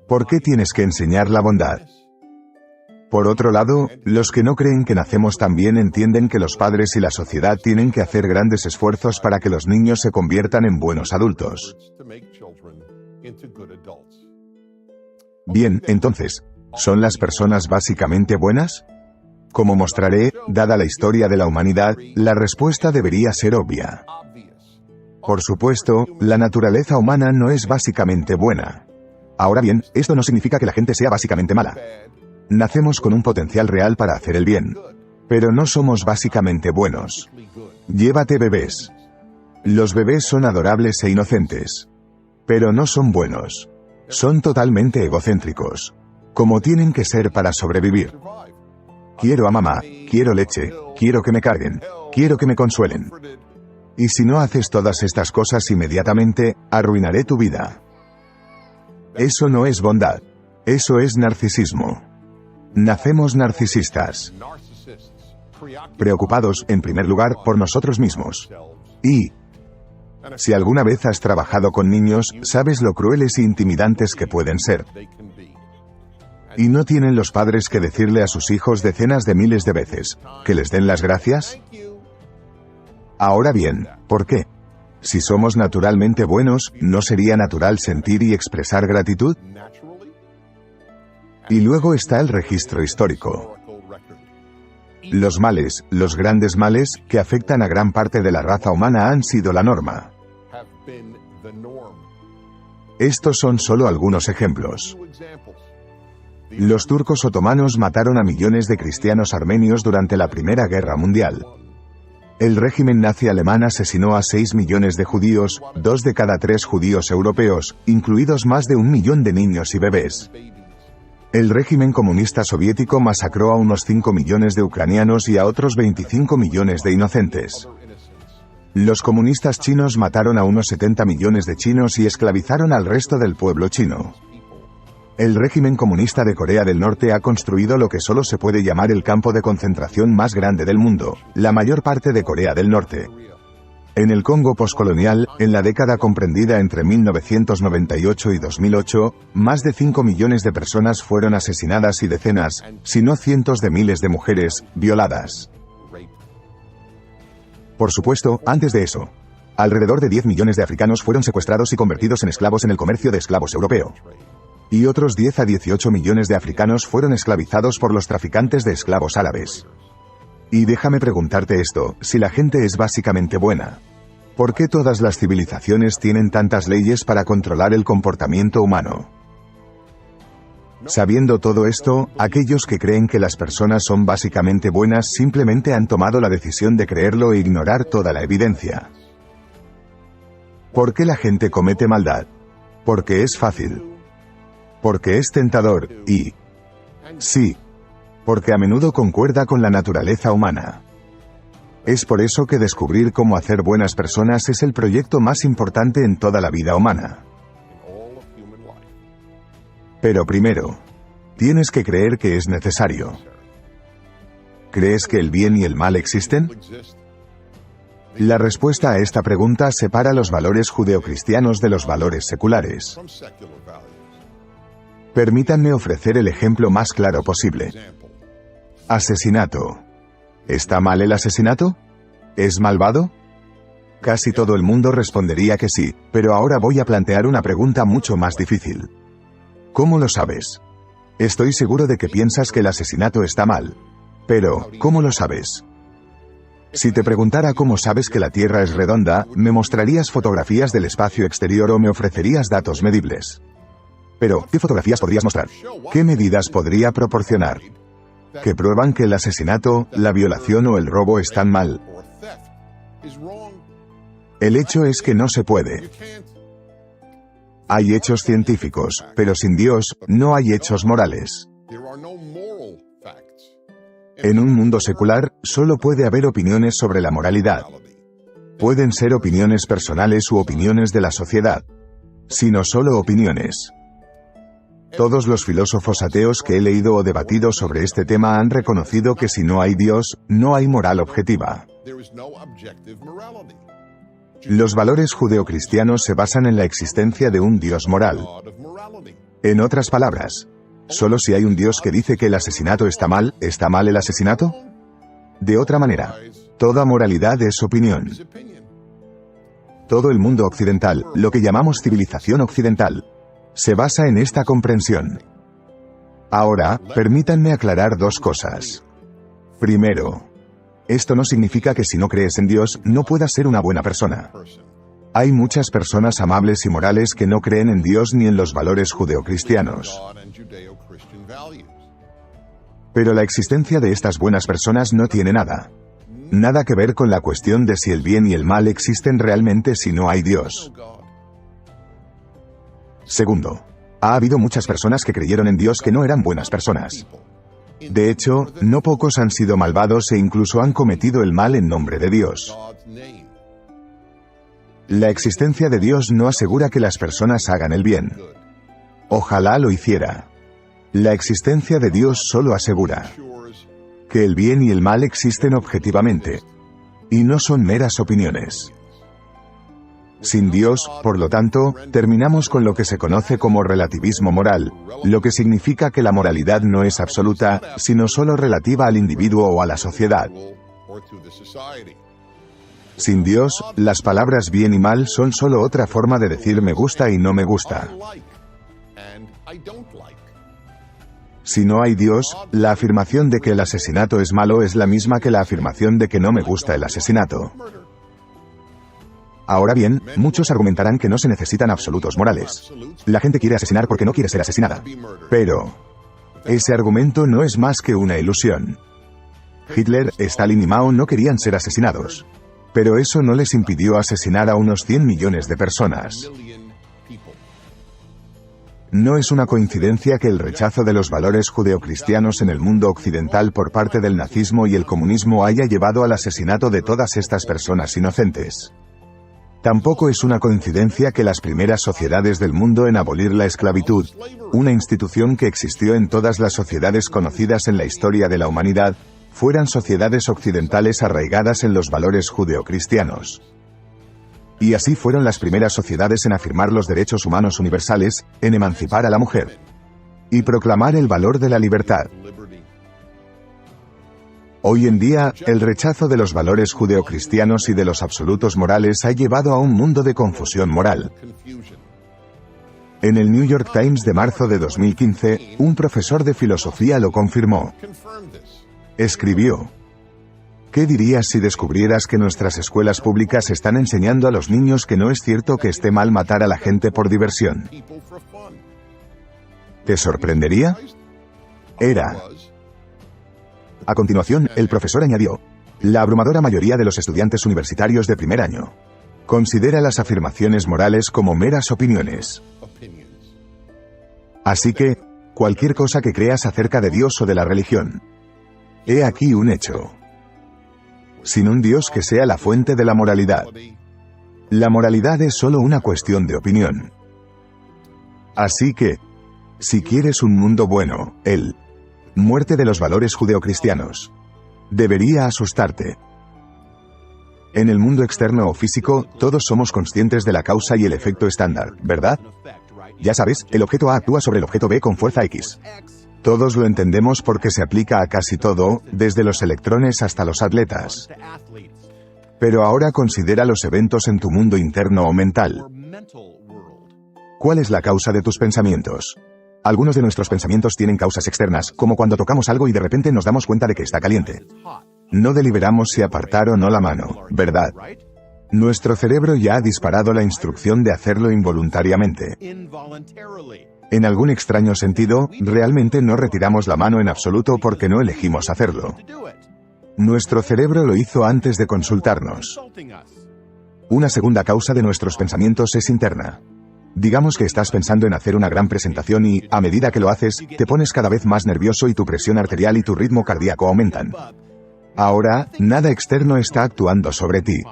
¿por qué tienes que enseñar la bondad? Por otro lado, los que no creen que nacemos tan bien entienden que los padres y la sociedad tienen que hacer grandes esfuerzos para que los niños se conviertan en buenos adultos. Bien, entonces, ¿son las personas básicamente buenas? Como mostraré, dada la historia de la humanidad, la respuesta debería ser obvia. Por supuesto, la naturaleza humana no es básicamente buena. Ahora bien, esto no significa que la gente sea básicamente mala. Nacemos con un potencial real para hacer el bien. Pero no somos básicamente buenos. Llévate bebés. Los bebés son adorables e inocentes. Pero no son buenos. Son totalmente egocéntricos. Como tienen que ser para sobrevivir. Quiero a mamá, quiero leche, quiero que me carguen, quiero que me consuelen. Y si no haces todas estas cosas inmediatamente, arruinaré tu vida. Eso no es bondad. Eso es narcisismo. Nacemos narcisistas. Preocupados, en primer lugar, por nosotros mismos. Y si alguna vez has trabajado con niños, sabes lo crueles e intimidantes que pueden ser. ¿Y no tienen los padres que decirle a sus hijos decenas de miles de veces que les den las gracias? Ahora bien, ¿por qué? Si somos naturalmente buenos, ¿no sería natural sentir y expresar gratitud? Y luego está el registro histórico. Los males, los grandes males, que afectan a gran parte de la raza humana han sido la norma. Estos son solo algunos ejemplos. Los turcos otomanos mataron a millones de cristianos armenios durante la Primera Guerra Mundial. El régimen nazi alemán asesinó a 6 millones de judíos, 2 de cada 3 judíos europeos, incluidos más de 1 millón de niños y bebés. El régimen comunista soviético masacró a unos 5 millones de ucranianos y a otros 25 millones de inocentes. Los comunistas chinos mataron a unos 70 millones de chinos y esclavizaron al resto del pueblo chino. El régimen comunista de Corea del Norte ha construido lo que solo se puede llamar el campo de concentración más grande del mundo, la mayor parte de Corea del Norte. En el Congo poscolonial, en la década comprendida entre 1998 y 2008, más de 5 millones de personas fueron asesinadas y decenas, si no cientos de miles de mujeres, violadas. Por supuesto, antes de eso, alrededor de 10 millones de africanos fueron secuestrados y convertidos en esclavos en el comercio de esclavos europeo. Y otros 10 a 18 millones de africanos fueron esclavizados por los traficantes de esclavos árabes. Y déjame preguntarte esto, si la gente es básicamente buena, ¿por qué todas las civilizaciones tienen tantas leyes para controlar el comportamiento humano? Sabiendo todo esto, aquellos que creen que las personas son básicamente buenas simplemente han tomado la decisión de creerlo e ignorar toda la evidencia. ¿Por qué la gente comete maldad? Porque es fácil. Porque es tentador, y sí, porque a menudo concuerda con la naturaleza humana. Es por eso que descubrir cómo hacer buenas personas es el proyecto más importante en toda la vida humana. Pero primero, tienes que creer que es necesario. ¿Crees que el bien y el mal existen? La respuesta a esta pregunta separa los valores judeocristianos de los valores seculares. Permítanme ofrecer el ejemplo más claro posible. Asesinato. ¿Está mal el asesinato? ¿Es malvado? Casi todo el mundo respondería que sí, pero ahora voy a plantear una pregunta mucho más difícil. ¿Cómo lo sabes? Estoy seguro de que piensas que el asesinato está mal. Pero, ¿cómo lo sabes? Si te preguntara cómo sabes que la Tierra es redonda, ¿me mostrarías fotografías del espacio exterior o me ofrecerías datos medibles? Pero, ¿qué fotografías podrías mostrar? ¿Qué medidas podría proporcionar? Que prueban que el asesinato, la violación o el robo están mal. El hecho es que no se puede. Hay hechos científicos, pero sin Dios, no hay hechos morales. En un mundo secular, solo puede haber opiniones sobre la moralidad. Pueden ser opiniones personales u opiniones de la sociedad. Sino solo opiniones. Todos los filósofos ateos que he leído o debatido sobre este tema han reconocido que si no hay Dios, no hay moral objetiva. Los valores judeocristianos se basan en la existencia de un Dios moral. En otras palabras, ¿solo si hay un Dios que dice que el asesinato está mal el asesinato? De otra manera, toda moralidad es opinión. Todo el mundo occidental, lo que llamamos civilización occidental, se basa en esta comprensión. Ahora, permítanme aclarar dos cosas. Primero, esto no significa que si no crees en Dios, no puedas ser una buena persona. Hay muchas personas amables y morales que no creen en Dios ni en los valores judeocristianos. Pero la existencia de estas buenas personas no tiene nada que ver con la cuestión de si el bien y el mal existen realmente si no hay Dios. Segundo, ha habido muchas personas que creyeron en Dios que no eran buenas personas. De hecho, no pocos han sido malvados e incluso han cometido el mal en nombre de Dios. La existencia de Dios no asegura que las personas hagan el bien. Ojalá lo hiciera. La existencia de Dios solo asegura que el bien y el mal existen objetivamente, y no son meras opiniones. Sin Dios, por lo tanto, terminamos con lo que se conoce como relativismo moral, lo que significa que la moralidad no es absoluta, sino solo relativa al individuo o a la sociedad. Sin Dios, las palabras bien y mal son solo otra forma de decir me gusta y no me gusta. Si no hay Dios, la afirmación de que el asesinato es malo es la misma que la afirmación de que no me gusta el asesinato. Ahora bien, muchos argumentarán que no se necesitan absolutos morales. La gente quiere asesinar porque no quiere ser asesinada. Pero ese argumento no es más que una ilusión. Hitler, Stalin y Mao no querían ser asesinados. Pero eso no les impidió asesinar a unos 100 millones de personas. No es una coincidencia que el rechazo de los valores judeocristianos en el mundo occidental por parte del nazismo y el comunismo haya llevado al asesinato de todas estas personas inocentes. Tampoco es una coincidencia que las primeras sociedades del mundo en abolir la esclavitud, una institución que existió en todas las sociedades conocidas en la historia de la humanidad, fueran sociedades occidentales arraigadas en los valores judeocristianos. Y así fueron las primeras sociedades en afirmar los derechos humanos universales, en emancipar a la mujer y proclamar el valor de la libertad. Hoy en día, el rechazo de los valores judeocristianos y de los absolutos morales ha llevado a un mundo de confusión moral. En el New York Times de marzo de 2015, un profesor de filosofía lo confirmó. Escribió: ¿qué dirías si descubrieras que nuestras escuelas públicas están enseñando a los niños que no es cierto que esté mal matar a la gente por diversión? ¿Te sorprendería? A continuación, el profesor añadió: la abrumadora mayoría de los estudiantes universitarios de primer año considera las afirmaciones morales como meras opiniones. Así que, cualquier cosa que creas acerca de Dios o de la religión, he aquí un hecho. Sin un Dios que sea la fuente de la moralidad, la moralidad es solo una cuestión de opinión. Así que, si quieres un mundo bueno, muerte de los valores judeocristianos debería asustarte. En el mundo externo o físico, todos somos conscientes de la causa y el efecto estándar, ¿verdad? Ya sabes, el objeto A actúa sobre el objeto B con fuerza X. Todos lo entendemos porque se aplica a casi todo, desde los electrones hasta los atletas. Pero ahora considera los eventos en tu mundo interno o mental. ¿Cuál es la causa de tus pensamientos? Algunos de nuestros pensamientos tienen causas externas, como cuando tocamos algo y de repente nos damos cuenta de que está caliente. No deliberamos si apartar o no la mano, ¿verdad? Nuestro cerebro ya ha disparado la instrucción de hacerlo involuntariamente. En algún extraño sentido, realmente no retiramos la mano en absoluto porque no elegimos hacerlo. Nuestro cerebro lo hizo antes de consultarnos. Una segunda causa de nuestros pensamientos es interna. Digamos que estás pensando en hacer una gran presentación y, a medida que lo haces, te pones cada vez más nervioso y tu presión arterial y tu ritmo cardíaco aumentan. Ahora, nada externo está actuando sobre ti.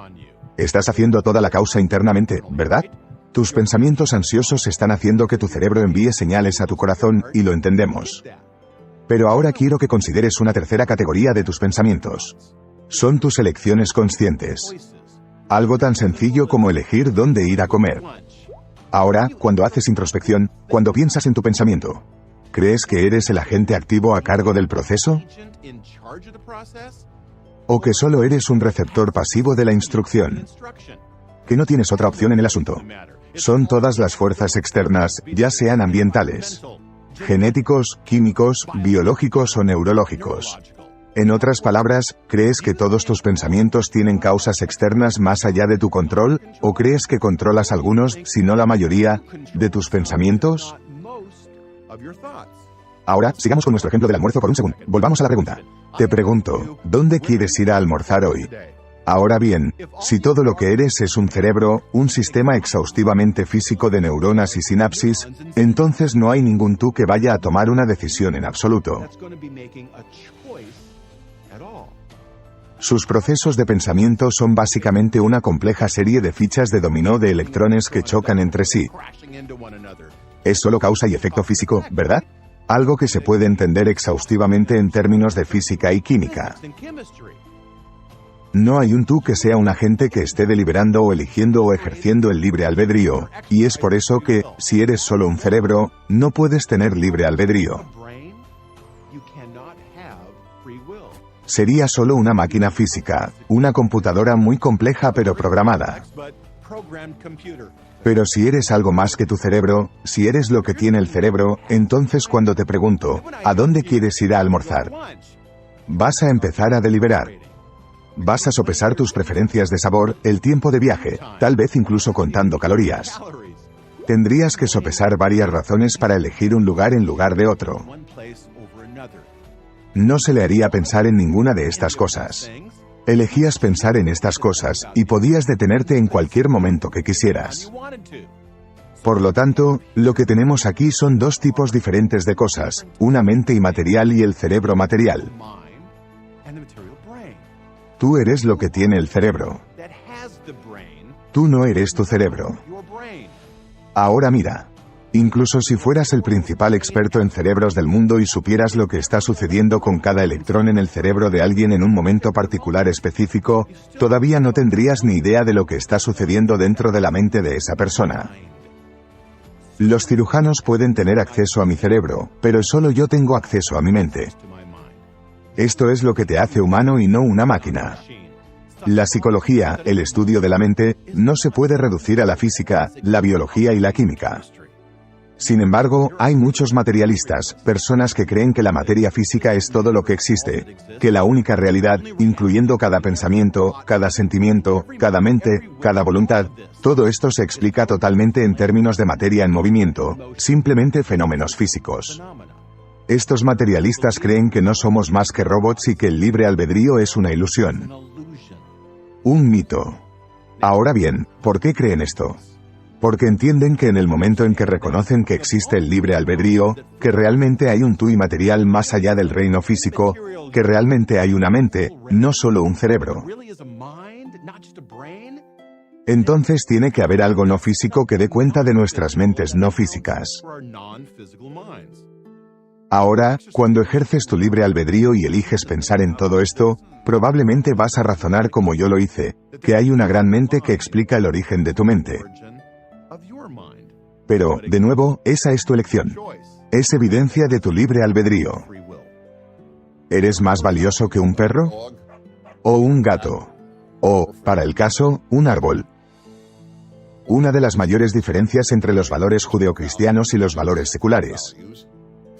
Estás haciendo toda la causa internamente, ¿verdad? Tus pensamientos ansiosos están haciendo que tu cerebro envíe señales a tu corazón, y lo entendemos. Pero ahora quiero que consideres una tercera categoría de tus pensamientos. Son tus elecciones conscientes. Algo tan sencillo como elegir dónde ir a comer. Ahora, cuando haces introspección, cuando piensas en tu pensamiento, ¿crees que eres el agente activo a cargo del proceso? ¿O que solo eres un receptor pasivo de la instrucción? Que no tienes otra opción en el asunto. Son todas las fuerzas externas, ya sean ambientales, genéticos, químicos, biológicos o neurológicos. En otras palabras, ¿crees que todos tus pensamientos tienen causas externas más allá de tu control, o crees que controlas algunos, si no la mayoría, de tus pensamientos? Ahora, sigamos con nuestro ejemplo del almuerzo por un segundo. Volvamos a la pregunta. Te pregunto, ¿dónde quieres ir a almorzar hoy? Ahora bien, si todo lo que eres es un cerebro, un sistema exhaustivamente físico de neuronas y sinapsis, entonces no hay ningún tú que vaya a tomar una decisión en absoluto. Sus procesos de pensamiento son básicamente una compleja serie de fichas de dominó de electrones que chocan entre sí. Es solo causa y efecto físico, ¿verdad? Algo que se puede entender exhaustivamente en términos de física y química. No hay un tú que sea un agente que esté deliberando o eligiendo o ejerciendo el libre albedrío, y es por eso que, si eres solo un cerebro, no puedes tener libre albedrío. Sería solo una máquina física, una computadora muy compleja pero programada. Pero si eres algo más que tu cerebro, si eres lo que tiene el cerebro, entonces cuando te pregunto, ¿a dónde quieres ir a almorzar? Vas a empezar a deliberar. Vas a sopesar tus preferencias de sabor, el tiempo de viaje, tal vez incluso contando calorías. Tendrías que sopesar varias razones para elegir un lugar en lugar de otro. No se le haría pensar en ninguna de estas cosas. Elegías pensar en estas cosas, y podías detenerte en cualquier momento que quisieras. Por lo tanto, lo que tenemos aquí son dos tipos diferentes de cosas, una mente inmaterial y el cerebro material. Tú eres lo que tiene el cerebro. Tú no eres tu cerebro. Ahora mira. Incluso si fueras el principal experto en cerebros del mundo y supieras lo que está sucediendo con cada electrón en el cerebro de alguien en un momento particular específico, todavía no tendrías ni idea de lo que está sucediendo dentro de la mente de esa persona. Los cirujanos pueden tener acceso a mi cerebro, pero solo yo tengo acceso a mi mente. Esto es lo que te hace humano y no una máquina. La psicología, el estudio de la mente, no se puede reducir a la física, la biología y la química. Sin embargo, hay muchos materialistas, personas que creen que la materia física es todo lo que existe, que la única realidad, incluyendo cada pensamiento, cada sentimiento, cada mente, cada voluntad, todo esto se explica totalmente en términos de materia en movimiento, simplemente fenómenos físicos. Estos materialistas creen que no somos más que robots y que el libre albedrío es una ilusión. Un mito. Ahora bien, ¿por qué creen esto? Porque entienden que en el momento en que reconocen que existe el libre albedrío, que realmente hay un tú inmaterial más allá del reino físico, que realmente hay una mente, no solo un cerebro. Entonces tiene que haber algo no físico que dé cuenta de nuestras mentes no físicas. Ahora, cuando ejerces tu libre albedrío y eliges pensar en todo esto, probablemente vas a razonar como yo lo hice, que hay una gran mente que explica el origen de tu mente. Pero, de nuevo, esa es tu elección. Es evidencia de tu libre albedrío. ¿Eres más valioso que un perro? ¿O un gato? O, para el caso, un árbol. Una de las mayores diferencias entre los valores judeocristianos y los valores seculares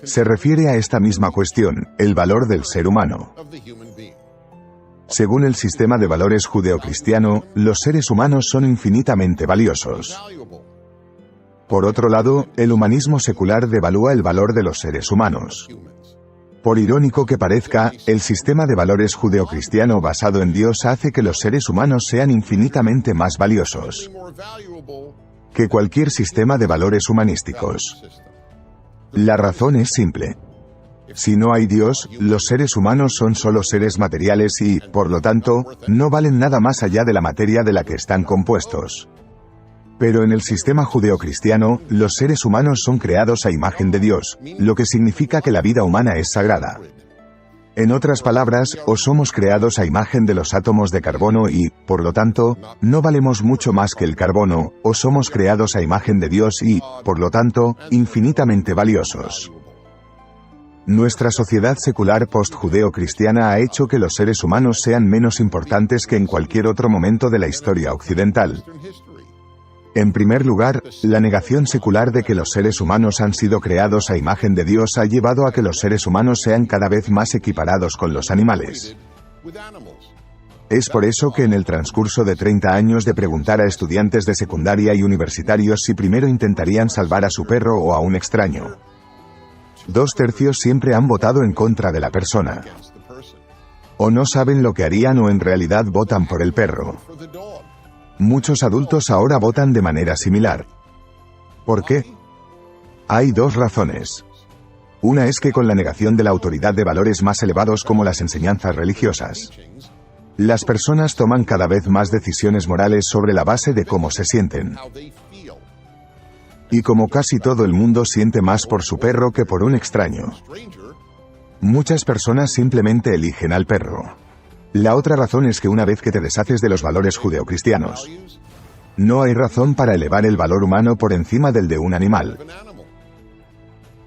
se refiere a esta misma cuestión, el valor del ser humano. Según el sistema de valores judeocristiano, los seres humanos son infinitamente valiosos. Por otro lado, el humanismo secular devalúa el valor de los seres humanos. Por irónico que parezca, el sistema de valores judeocristiano basado en Dios hace que los seres humanos sean infinitamente más valiosos que cualquier sistema de valores humanísticos. La razón es simple. Si no hay Dios, los seres humanos son solo seres materiales y, por lo tanto, no valen nada más allá de la materia de la que están compuestos. Pero en el sistema judeocristiano, los seres humanos son creados a imagen de Dios, lo que significa que la vida humana es sagrada. En otras palabras, o somos creados a imagen de los átomos de carbono y, por lo tanto, no valemos mucho más que el carbono, o somos creados a imagen de Dios y, por lo tanto, infinitamente valiosos. Nuestra sociedad secular post-judeo-cristiana ha hecho que los seres humanos sean menos importantes que en cualquier otro momento de la historia occidental. En primer lugar, la negación secular de que los seres humanos han sido creados a imagen de Dios ha llevado a que los seres humanos sean cada vez más equiparados con los animales. Es por eso que en el transcurso de 30 años de preguntar a estudiantes de secundaria y universitarios si primero intentarían salvar a su perro o a un extraño, 2/3 siempre han votado en contra de la persona. O no saben lo que harían o en realidad votan por el perro. Muchos adultos ahora votan de manera similar. ¿Por qué? Hay dos razones. Una es que con la negación de la autoridad de valores más elevados como las enseñanzas religiosas, las personas toman cada vez más decisiones morales sobre la base de cómo se sienten. Y como casi todo el mundo siente más por su perro que por un extraño, muchas personas simplemente eligen al perro. La otra razón es que una vez que te deshaces de los valores judeocristianos, no hay razón para elevar el valor humano por encima del de un animal.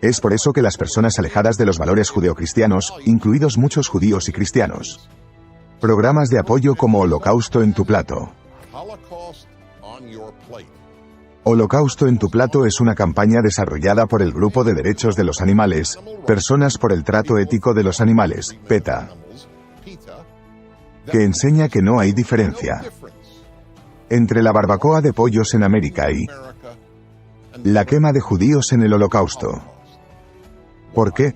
Es por eso que las personas alejadas de los valores judeocristianos, incluidos muchos judíos y cristianos, programas de apoyo como Holocausto en tu plato. Holocausto en tu plato es una campaña desarrollada por el Grupo de Derechos de los Animales, Personas por el Trato Ético de los Animales, PETA, que enseña que no hay diferencia entre la barbacoa de pollos en América y la quema de judíos en el Holocausto. ¿Por qué?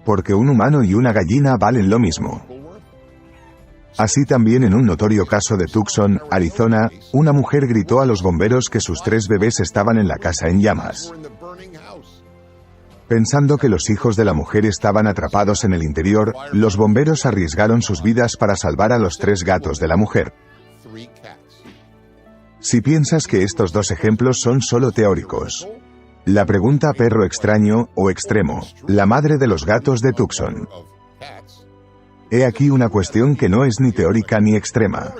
Porque un humano y una gallina valen lo mismo. Así también en un notorio caso de Tucson, Arizona, una mujer gritó a los bomberos que sus 3 bebés estaban en la casa en llamas. Pensando que los hijos de la mujer estaban atrapados en el interior, los bomberos arriesgaron sus vidas para salvar a los 3 gatos de la mujer. Si piensas que estos 2 ejemplos son solo teóricos, la pregunta perro extraño, o extremo, la madre de los gatos de Tucson. He aquí una cuestión que no es ni teórica ni extrema.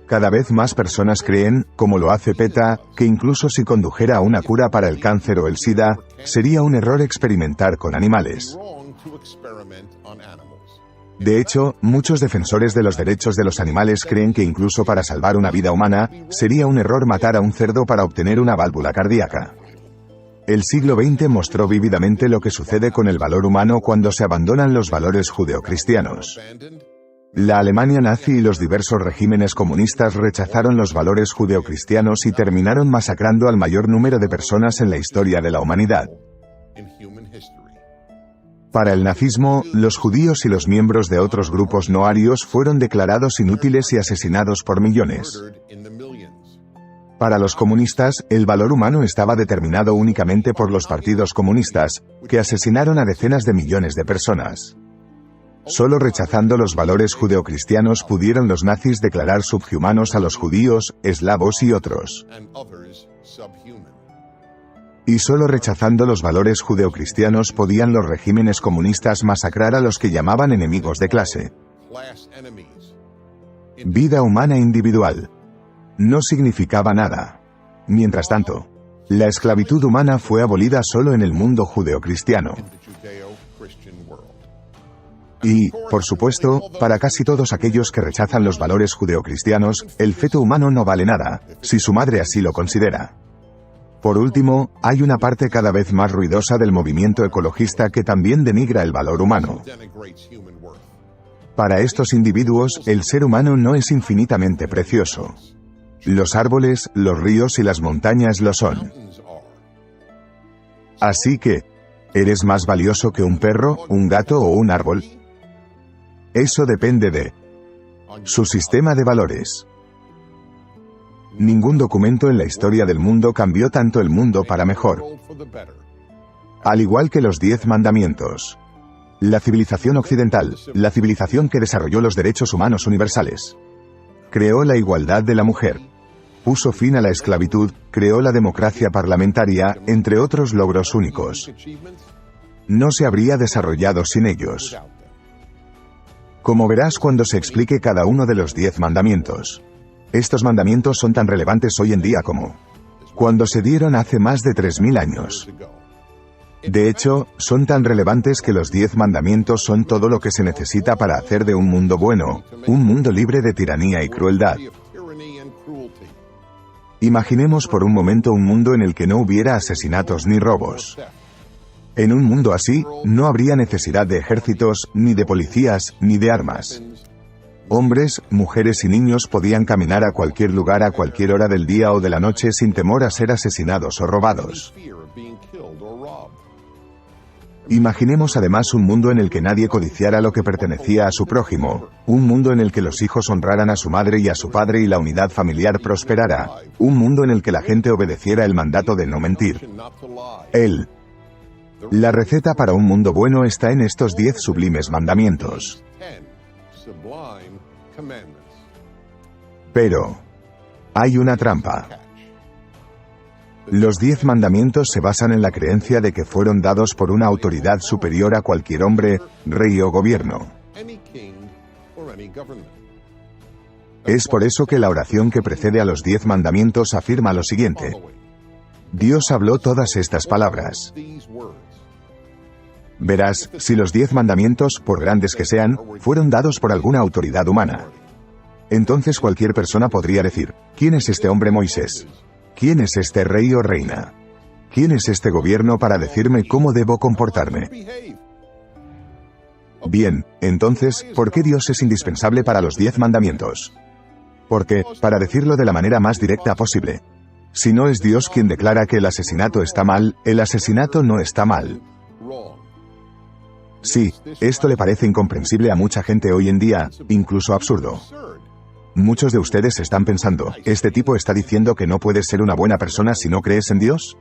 Cada vez más personas creen, como lo hace PETA, que incluso si condujera a una cura para el cáncer o el SIDA, sería un error experimentar con animales. De hecho, muchos defensores de los derechos de los animales creen que incluso para salvar una vida humana, sería un error matar a un cerdo para obtener una válvula cardíaca. El siglo XX mostró vívidamente lo que sucede con el valor humano cuando se abandonan los valores judeocristianos. La Alemania nazi y los diversos regímenes comunistas rechazaron los valores judeocristianos y terminaron masacrando al mayor número de personas en la historia de la humanidad. Para el nazismo, los judíos y los miembros de otros grupos no arios fueron declarados inútiles y asesinados por millones. Para los comunistas, el valor humano estaba determinado únicamente por los partidos comunistas, que asesinaron a decenas de millones de personas. Solo rechazando los valores judeocristianos pudieron los nazis declarar subhumanos a los judíos, eslavos y otros. Y solo rechazando los valores judeocristianos podían los regímenes comunistas masacrar a los que llamaban enemigos de clase. Vida humana individual no significaba nada. Mientras tanto, la esclavitud humana fue abolida solo en el mundo judeocristiano. Y, por supuesto, para casi todos aquellos que rechazan los valores judeocristianos, el feto humano no vale nada, si su madre así lo considera. Por último, hay una parte cada vez más ruidosa del movimiento ecologista que también denigra el valor humano. Para estos individuos, el ser humano no es infinitamente precioso. Los árboles, los ríos y las montañas lo son. Así que, ¿eres más valioso que un perro, un gato o un árbol? Eso depende de su sistema de valores. Ningún documento en la historia del mundo cambió tanto el mundo para mejor. Al igual que los 10 mandamientos. La civilización occidental, la civilización que desarrolló los derechos humanos universales. Creó la igualdad de la mujer. Puso fin a la esclavitud, creó la democracia parlamentaria, entre otros logros únicos. No se habría desarrollado sin ellos. Como verás cuando se explique cada uno de los 10 mandamientos. Estos mandamientos son tan relevantes hoy en día como cuando se dieron hace más de 3000 años. De hecho, son tan relevantes que los 10 mandamientos son todo lo que se necesita para hacer de un mundo bueno, un mundo libre de tiranía y crueldad. Imaginemos por un momento un mundo en el que no hubiera asesinatos ni robos. En un mundo así, no habría necesidad de ejércitos, ni de policías, ni de armas. Hombres, mujeres y niños podían caminar a cualquier lugar a cualquier hora del día o de la noche sin temor a ser asesinados o robados. Imaginemos además un mundo en el que nadie codiciara lo que pertenecía a su prójimo, un mundo en el que los hijos honraran a su madre y a su padre y la unidad familiar prosperara, un mundo en el que la gente obedeciera el mandato de no mentir. La receta para un mundo bueno está en estos 10 sublimes mandamientos. Pero hay una trampa. Los 10 mandamientos se basan en la creencia de que fueron dados por una autoridad superior a cualquier hombre, rey o gobierno. Es por eso que la oración que precede a los 10 mandamientos afirma lo siguiente. Dios habló todas estas palabras. Verás, si los 10 mandamientos, por grandes que sean, fueron dados por alguna autoridad humana. Entonces cualquier persona podría decir, ¿quién es este hombre Moisés? ¿Quién es este rey o reina? ¿Quién es este gobierno para decirme cómo debo comportarme? Bien, entonces, ¿por qué Dios es indispensable para los 10 mandamientos? Porque, para decirlo de la manera más directa posible, si no es Dios quien declara que el asesinato está mal, el asesinato no está mal. Sí, esto le parece incomprensible a mucha gente hoy en día, incluso absurdo. Muchos de ustedes están pensando, ¿este tipo está diciendo que no puedes ser una buena persona si no crees en Dios?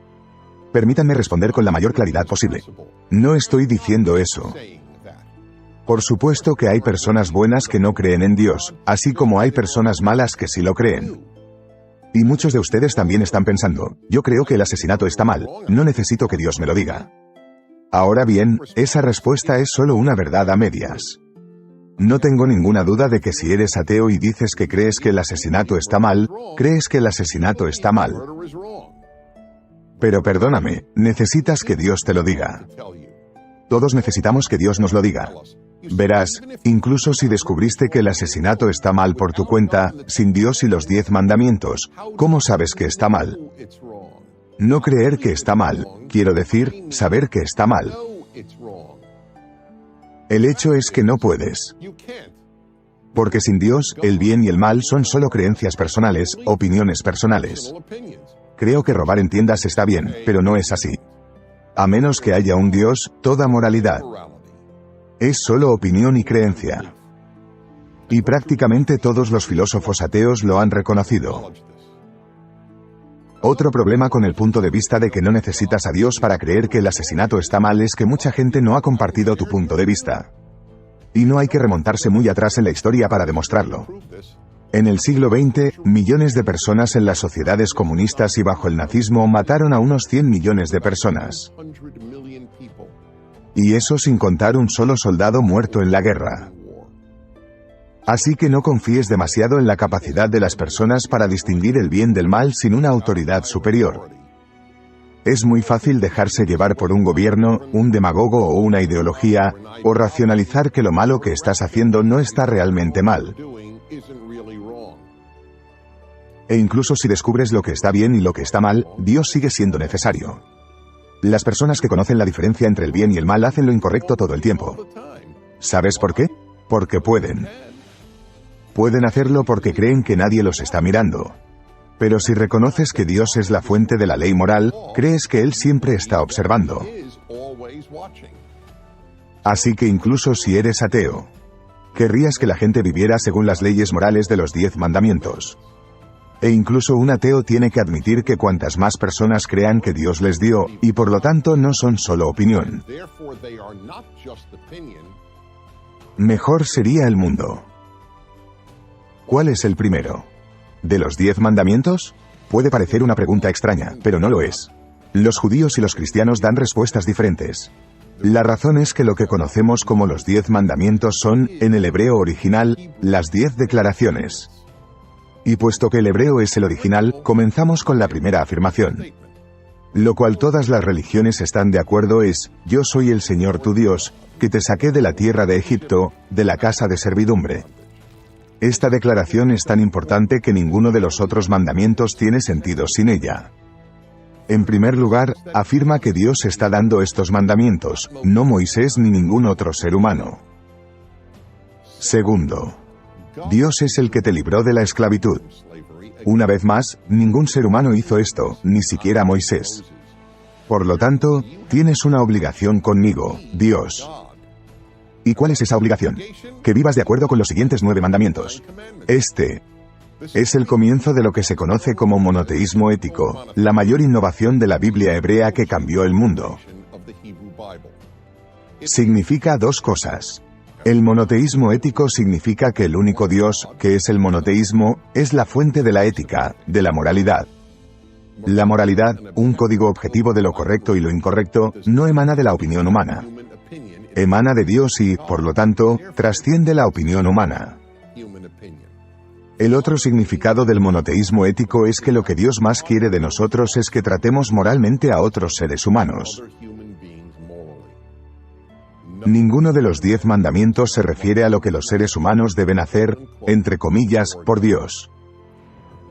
Permítanme responder con la mayor claridad posible. No estoy diciendo eso. Por supuesto que hay personas buenas que no creen en Dios, así como hay personas malas que sí lo creen. Y muchos de ustedes también están pensando, yo creo que el asesinato está mal, no necesito que Dios me lo diga. Ahora bien, esa respuesta es solo una verdad a medias. No tengo ninguna duda de que si eres ateo y dices que crees que el asesinato está mal, crees que el asesinato está mal. Pero perdóname, necesitas que Dios te lo diga. Todos necesitamos que Dios nos lo diga. Verás, incluso si descubriste que el asesinato está mal por tu cuenta, sin Dios y los 10 mandamientos, ¿cómo sabes que está mal? No creer que está mal, quiero decir, saber que está mal. El hecho es que no puedes. Porque sin Dios, el bien y el mal son solo creencias personales, opiniones personales. Creo que robar en tiendas está bien, pero no es así. A menos que haya un Dios, toda moralidad es solo opinión y creencia. Y prácticamente todos los filósofos ateos lo han reconocido. Otro problema con el punto de vista de que no necesitas a Dios para creer que el asesinato está mal es que mucha gente no ha compartido tu punto de vista. Y no hay que remontarse muy atrás en la historia para demostrarlo. En el siglo XX, millones de personas en las sociedades comunistas y bajo el nazismo mataron a unos 100 millones de personas. Y eso sin contar un solo soldado muerto en la guerra. Así que no confíes demasiado en la capacidad de las personas para distinguir el bien del mal sin una autoridad superior. Es muy fácil dejarse llevar por un gobierno, un demagogo o una ideología, o racionalizar que lo malo que estás haciendo no está realmente mal. E incluso si descubres lo que está bien y lo que está mal, Dios sigue siendo necesario. Las personas que conocen la diferencia entre el bien y el mal hacen lo incorrecto todo el tiempo. ¿Sabes por qué? Porque pueden. Pueden hacerlo porque creen que nadie los está mirando. Pero si reconoces que Dios es la fuente de la ley moral, crees que Él siempre está observando. Así que incluso si eres ateo, querrías que la gente viviera según las leyes morales de los 10 mandamientos. E incluso un ateo tiene que admitir que cuantas más personas crean que Dios les dio, y por lo tanto no son solo opinión, mejor sería el mundo. ¿Cuál es el primero? ¿De los 10 mandamientos? Puede parecer una pregunta extraña, pero no lo es. Los judíos y los cristianos dan respuestas diferentes. La razón es que lo que conocemos como los 10 mandamientos son, en el hebreo original, las 10 declaraciones. Y puesto que el hebreo es el original, comenzamos con la primera afirmación. Lo cual todas las religiones están de acuerdo es, yo soy el Señor tu Dios, que te saqué de la tierra de Egipto, de la casa de servidumbre. Esta declaración es tan importante que ninguno de los otros mandamientos tiene sentido sin ella. En primer lugar, afirma que Dios está dando estos mandamientos, no Moisés ni ningún otro ser humano. Segundo, Dios es el que te libró de la esclavitud. Una vez más, ningún ser humano hizo esto, ni siquiera Moisés. Por lo tanto, tienes una obligación conmigo, Dios. ¿Y cuál es esa obligación? Que vivas de acuerdo con los siguientes 9 mandamientos. Este es el comienzo de lo que se conoce como monoteísmo ético, la mayor innovación de la Biblia hebrea que cambió el mundo. Significa 2 cosas. El monoteísmo ético significa que el único Dios, que es el monoteísmo, es la fuente de la ética, de la moralidad. La moralidad, un código objetivo de lo correcto y lo incorrecto, no emana de la opinión humana. Emana de Dios y, por lo tanto, trasciende la opinión humana. El otro significado del monoteísmo ético es que lo que Dios más quiere de nosotros es que tratemos moralmente a otros seres humanos. Ninguno de los 10 mandamientos se refiere a lo que los seres humanos deben hacer, entre comillas, por Dios.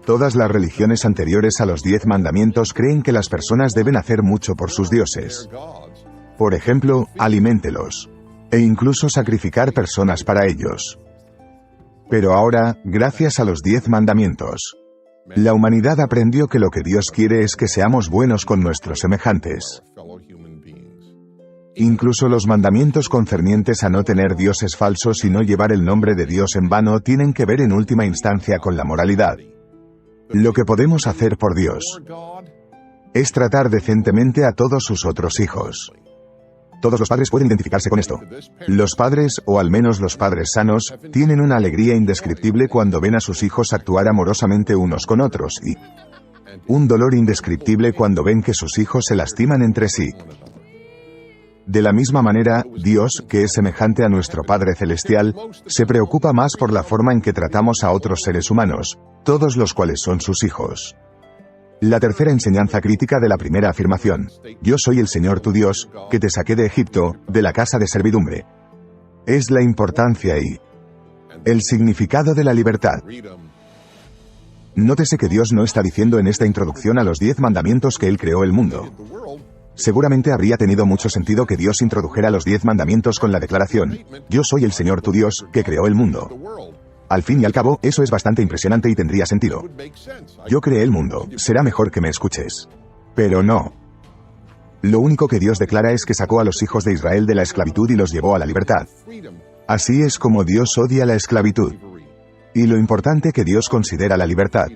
Todas las religiones anteriores a los 10 mandamientos creen que las personas deben hacer mucho por sus dioses. Por ejemplo, aliméntelos. E incluso sacrificar personas para ellos. Pero ahora, gracias a los 10 mandamientos, la humanidad aprendió que lo que Dios quiere es que seamos buenos con nuestros semejantes. Incluso los mandamientos concernientes a no tener dioses falsos y no llevar el nombre de Dios en vano tienen que ver en última instancia con la moralidad. Lo que podemos hacer por Dios es tratar decentemente a todos sus otros hijos. Todos los padres pueden identificarse con esto. Los padres, o al menos los padres sanos, tienen una alegría indescriptible cuando ven a sus hijos actuar amorosamente unos con otros y un dolor indescriptible cuando ven que sus hijos se lastiman entre sí. De la misma manera, Dios, que es semejante a nuestro Padre Celestial, se preocupa más por la forma en que tratamos a otros seres humanos, todos los cuales son sus hijos. La tercera enseñanza crítica de la primera afirmación, yo soy el Señor tu Dios, que te saqué de Egipto, de la casa de servidumbre. Es la importancia y el significado de la libertad. Nótese que Dios no está diciendo en esta introducción a los 10 mandamientos que Él creó el mundo. Seguramente habría tenido mucho sentido que Dios introdujera los 10 mandamientos con la declaración, yo soy el Señor tu Dios, que creó el mundo. Al fin y al cabo, eso es bastante impresionante y tendría sentido. Yo creé el mundo, será mejor que me escuches. Pero no. Lo único que Dios declara es que sacó a los hijos de Israel de la esclavitud y los llevó a la libertad. Así es como Dios odia la esclavitud. Y lo importante que Dios considera la libertad.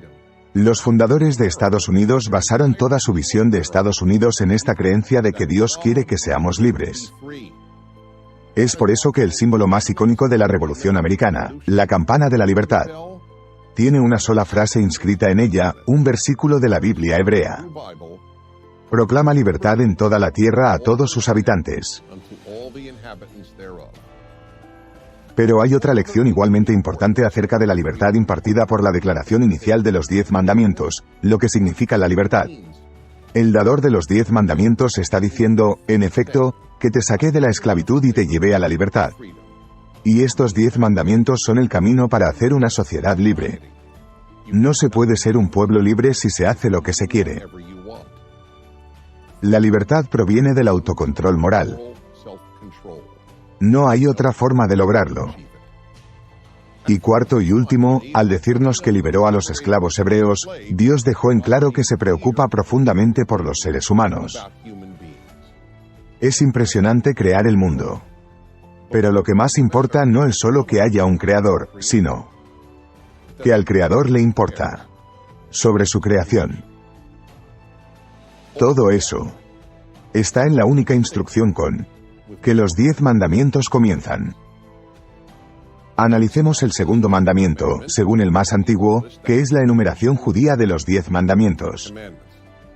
Los fundadores de Estados Unidos basaron toda su visión de Estados Unidos en esta creencia de que Dios quiere que seamos libres. Es por eso que el símbolo más icónico de la Revolución Americana, la campana de la libertad, tiene una sola frase inscrita en ella, un versículo de la Biblia hebrea. Proclama libertad en toda la tierra a todos sus habitantes. Pero hay otra lección igualmente importante acerca de la libertad impartida por la declaración inicial de los 10 mandamientos, lo que significa la libertad. El dador de los 10 mandamientos está diciendo, en efecto, que te saqué de la esclavitud y te llevé a la libertad. Y estos 10 mandamientos son el camino para hacer una sociedad libre. No se puede ser un pueblo libre si se hace lo que se quiere. La libertad proviene del autocontrol moral. No hay otra forma de lograrlo. Y cuarto y último, al decirnos que liberó a los esclavos hebreos, Dios dejó en claro que se preocupa profundamente por los seres humanos. Es impresionante crear el mundo. Pero lo que más importa no es solo que haya un creador, sino que al creador le importa sobre su creación. Todo eso está en la única instrucción con que los 10 mandamientos comienzan. Analicemos el segundo mandamiento, según el más antiguo, que es la enumeración judía de los 10 mandamientos.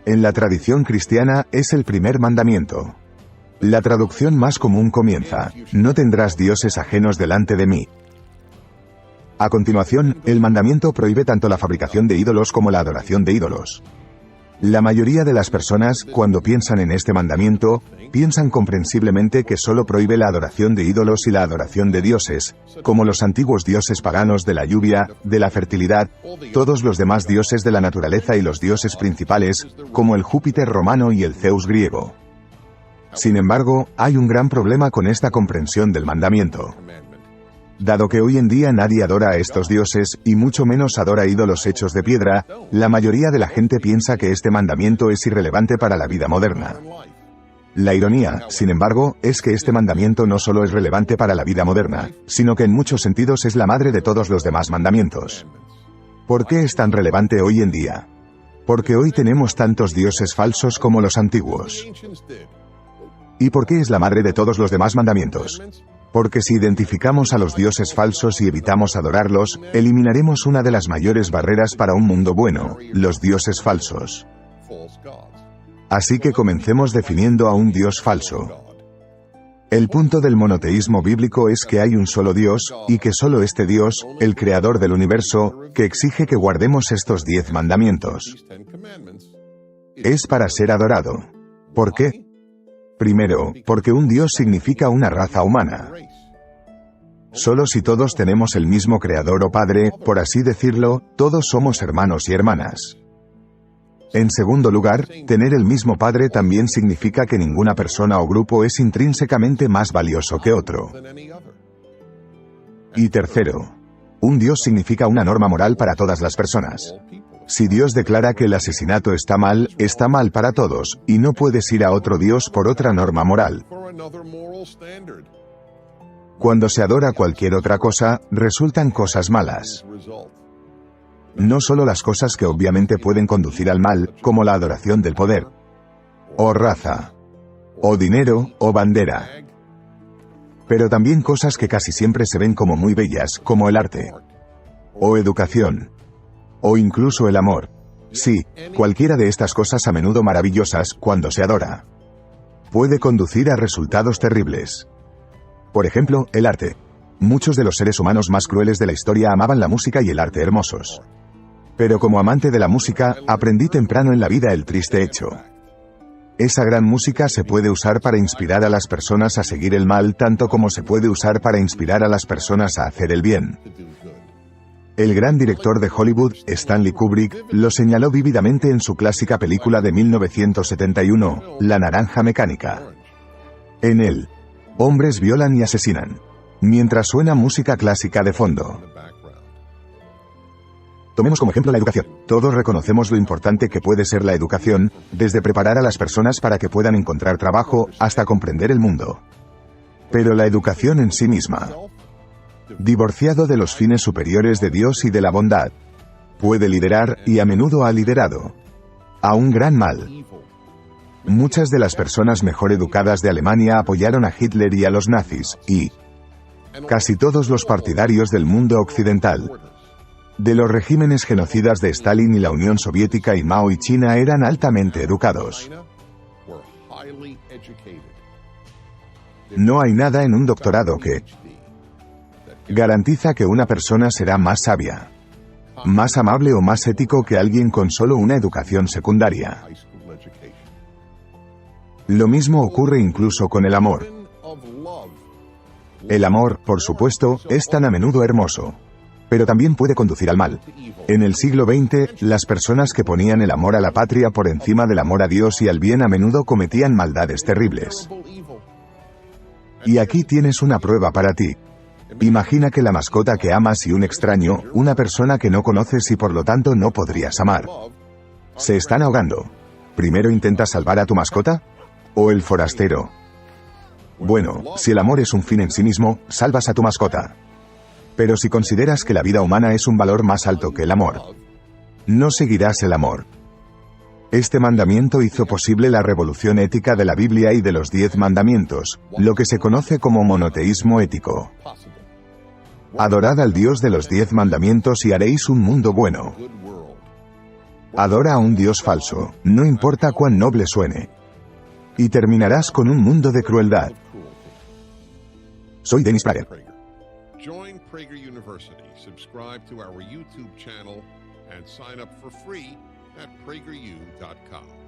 En la tradición cristiana, es el primer mandamiento. La traducción más común comienza, no tendrás dioses ajenos delante de mí. A continuación, el mandamiento prohíbe tanto la fabricación de ídolos como la adoración de ídolos. La mayoría de las personas, cuando piensan en este mandamiento, piensan comprensiblemente que solo prohíbe la adoración de ídolos y la adoración de dioses, como los antiguos dioses paganos de la lluvia, de la fertilidad, todos los demás dioses de la naturaleza y los dioses principales, como el Júpiter romano y el Zeus griego. Sin embargo, hay un gran problema con esta comprensión del mandamiento. Dado que hoy en día nadie adora a estos dioses, y mucho menos adora ídolos hechos de piedra, la mayoría de la gente piensa que este mandamiento es irrelevante para la vida moderna. La ironía, sin embargo, es que este mandamiento no solo es relevante para la vida moderna, sino que en muchos sentidos es la madre de todos los demás mandamientos. ¿Por qué es tan relevante hoy en día? Porque hoy tenemos tantos dioses falsos como los antiguos. ¿Y por qué es la madre de todos los demás mandamientos? Porque si identificamos a los dioses falsos y evitamos adorarlos, eliminaremos una de las mayores barreras para un mundo bueno, los dioses falsos. Así que comencemos definiendo a un dios falso. El punto del monoteísmo bíblico es que hay un solo Dios, y que solo este Dios, el creador del universo, que exige que guardemos estos 10 mandamientos. Es para ser adorado. ¿Por qué? Primero, porque un Dios significa una raza humana. Solo si todos tenemos el mismo creador o padre, por así decirlo, todos somos hermanos y hermanas. En segundo lugar, tener el mismo padre también significa que ninguna persona o grupo es intrínsecamente más valioso que otro. Y tercero, un Dios significa una norma moral para todas las personas. Si Dios declara que el asesinato está mal para todos, y no puedes ir a otro Dios por otra norma moral. Cuando se adora cualquier otra cosa, resultan cosas malas. No solo las cosas que obviamente pueden conducir al mal, como la adoración del poder, o raza, o dinero, o bandera. Pero también cosas que casi siempre se ven como muy bellas, como el arte, o educación, o incluso el amor. Sí, cualquiera de estas cosas a menudo maravillosas, cuando se adora, puede conducir a resultados terribles. Por ejemplo, el arte. Muchos de los seres humanos más crueles de la historia amaban la música y el arte hermosos. Pero como amante de la música, aprendí temprano en la vida el triste hecho. Esa gran música se puede usar para inspirar a las personas a seguir el mal tanto como se puede usar para inspirar a las personas a hacer el bien. El gran director de Hollywood, Stanley Kubrick, lo señaló vívidamente en su clásica película de 1971, La Naranja Mecánica. En él, hombres violan y asesinan, mientras suena música clásica de fondo. Tomemos como ejemplo la educación. Todos reconocemos lo importante que puede ser la educación, desde preparar a las personas para que puedan encontrar trabajo, hasta comprender el mundo. Pero la educación en sí misma, divorciado de los fines superiores de Dios y de la bondad, puede liderar, y a menudo ha liderado, a un gran mal. Muchas de las personas mejor educadas de Alemania apoyaron a Hitler y a los nazis, y casi todos los partidarios del mundo occidental, de los regímenes genocidas de Stalin y la Unión Soviética y Mao y China eran altamente educados. No hay nada en un doctorado que garantiza que una persona será más sabia, más amable o más ético que alguien con solo una educación secundaria. Lo mismo ocurre incluso con el amor. El amor, por supuesto, es tan a menudo hermoso. Pero también puede conducir al mal. En el siglo XX, las personas que ponían el amor a la patria por encima del amor a Dios y al bien a menudo cometían maldades terribles. Y aquí tienes una prueba para ti. Imagina que la mascota que amas y un extraño, una persona que no conoces y por lo tanto no podrías amar, se están ahogando. ¿Primero intentas salvar a tu mascota? ¿O el forastero? Bueno, si el amor es un fin en sí mismo, salvas a tu mascota. Pero si consideras que la vida humana es un valor más alto que el amor, no seguirás el amor. Este mandamiento hizo posible la revolución ética de la Biblia y de los 10 mandamientos, lo que se conoce como monoteísmo ético. Adorad al Dios de los 10 mandamientos y haréis un mundo bueno. Adora a un Dios falso, no importa cuán noble suene. Y terminarás con un mundo de crueldad. Soy Dennis Prager. Join Prager University, subscribe to our YouTube channel, and sign up for free at prageru.com.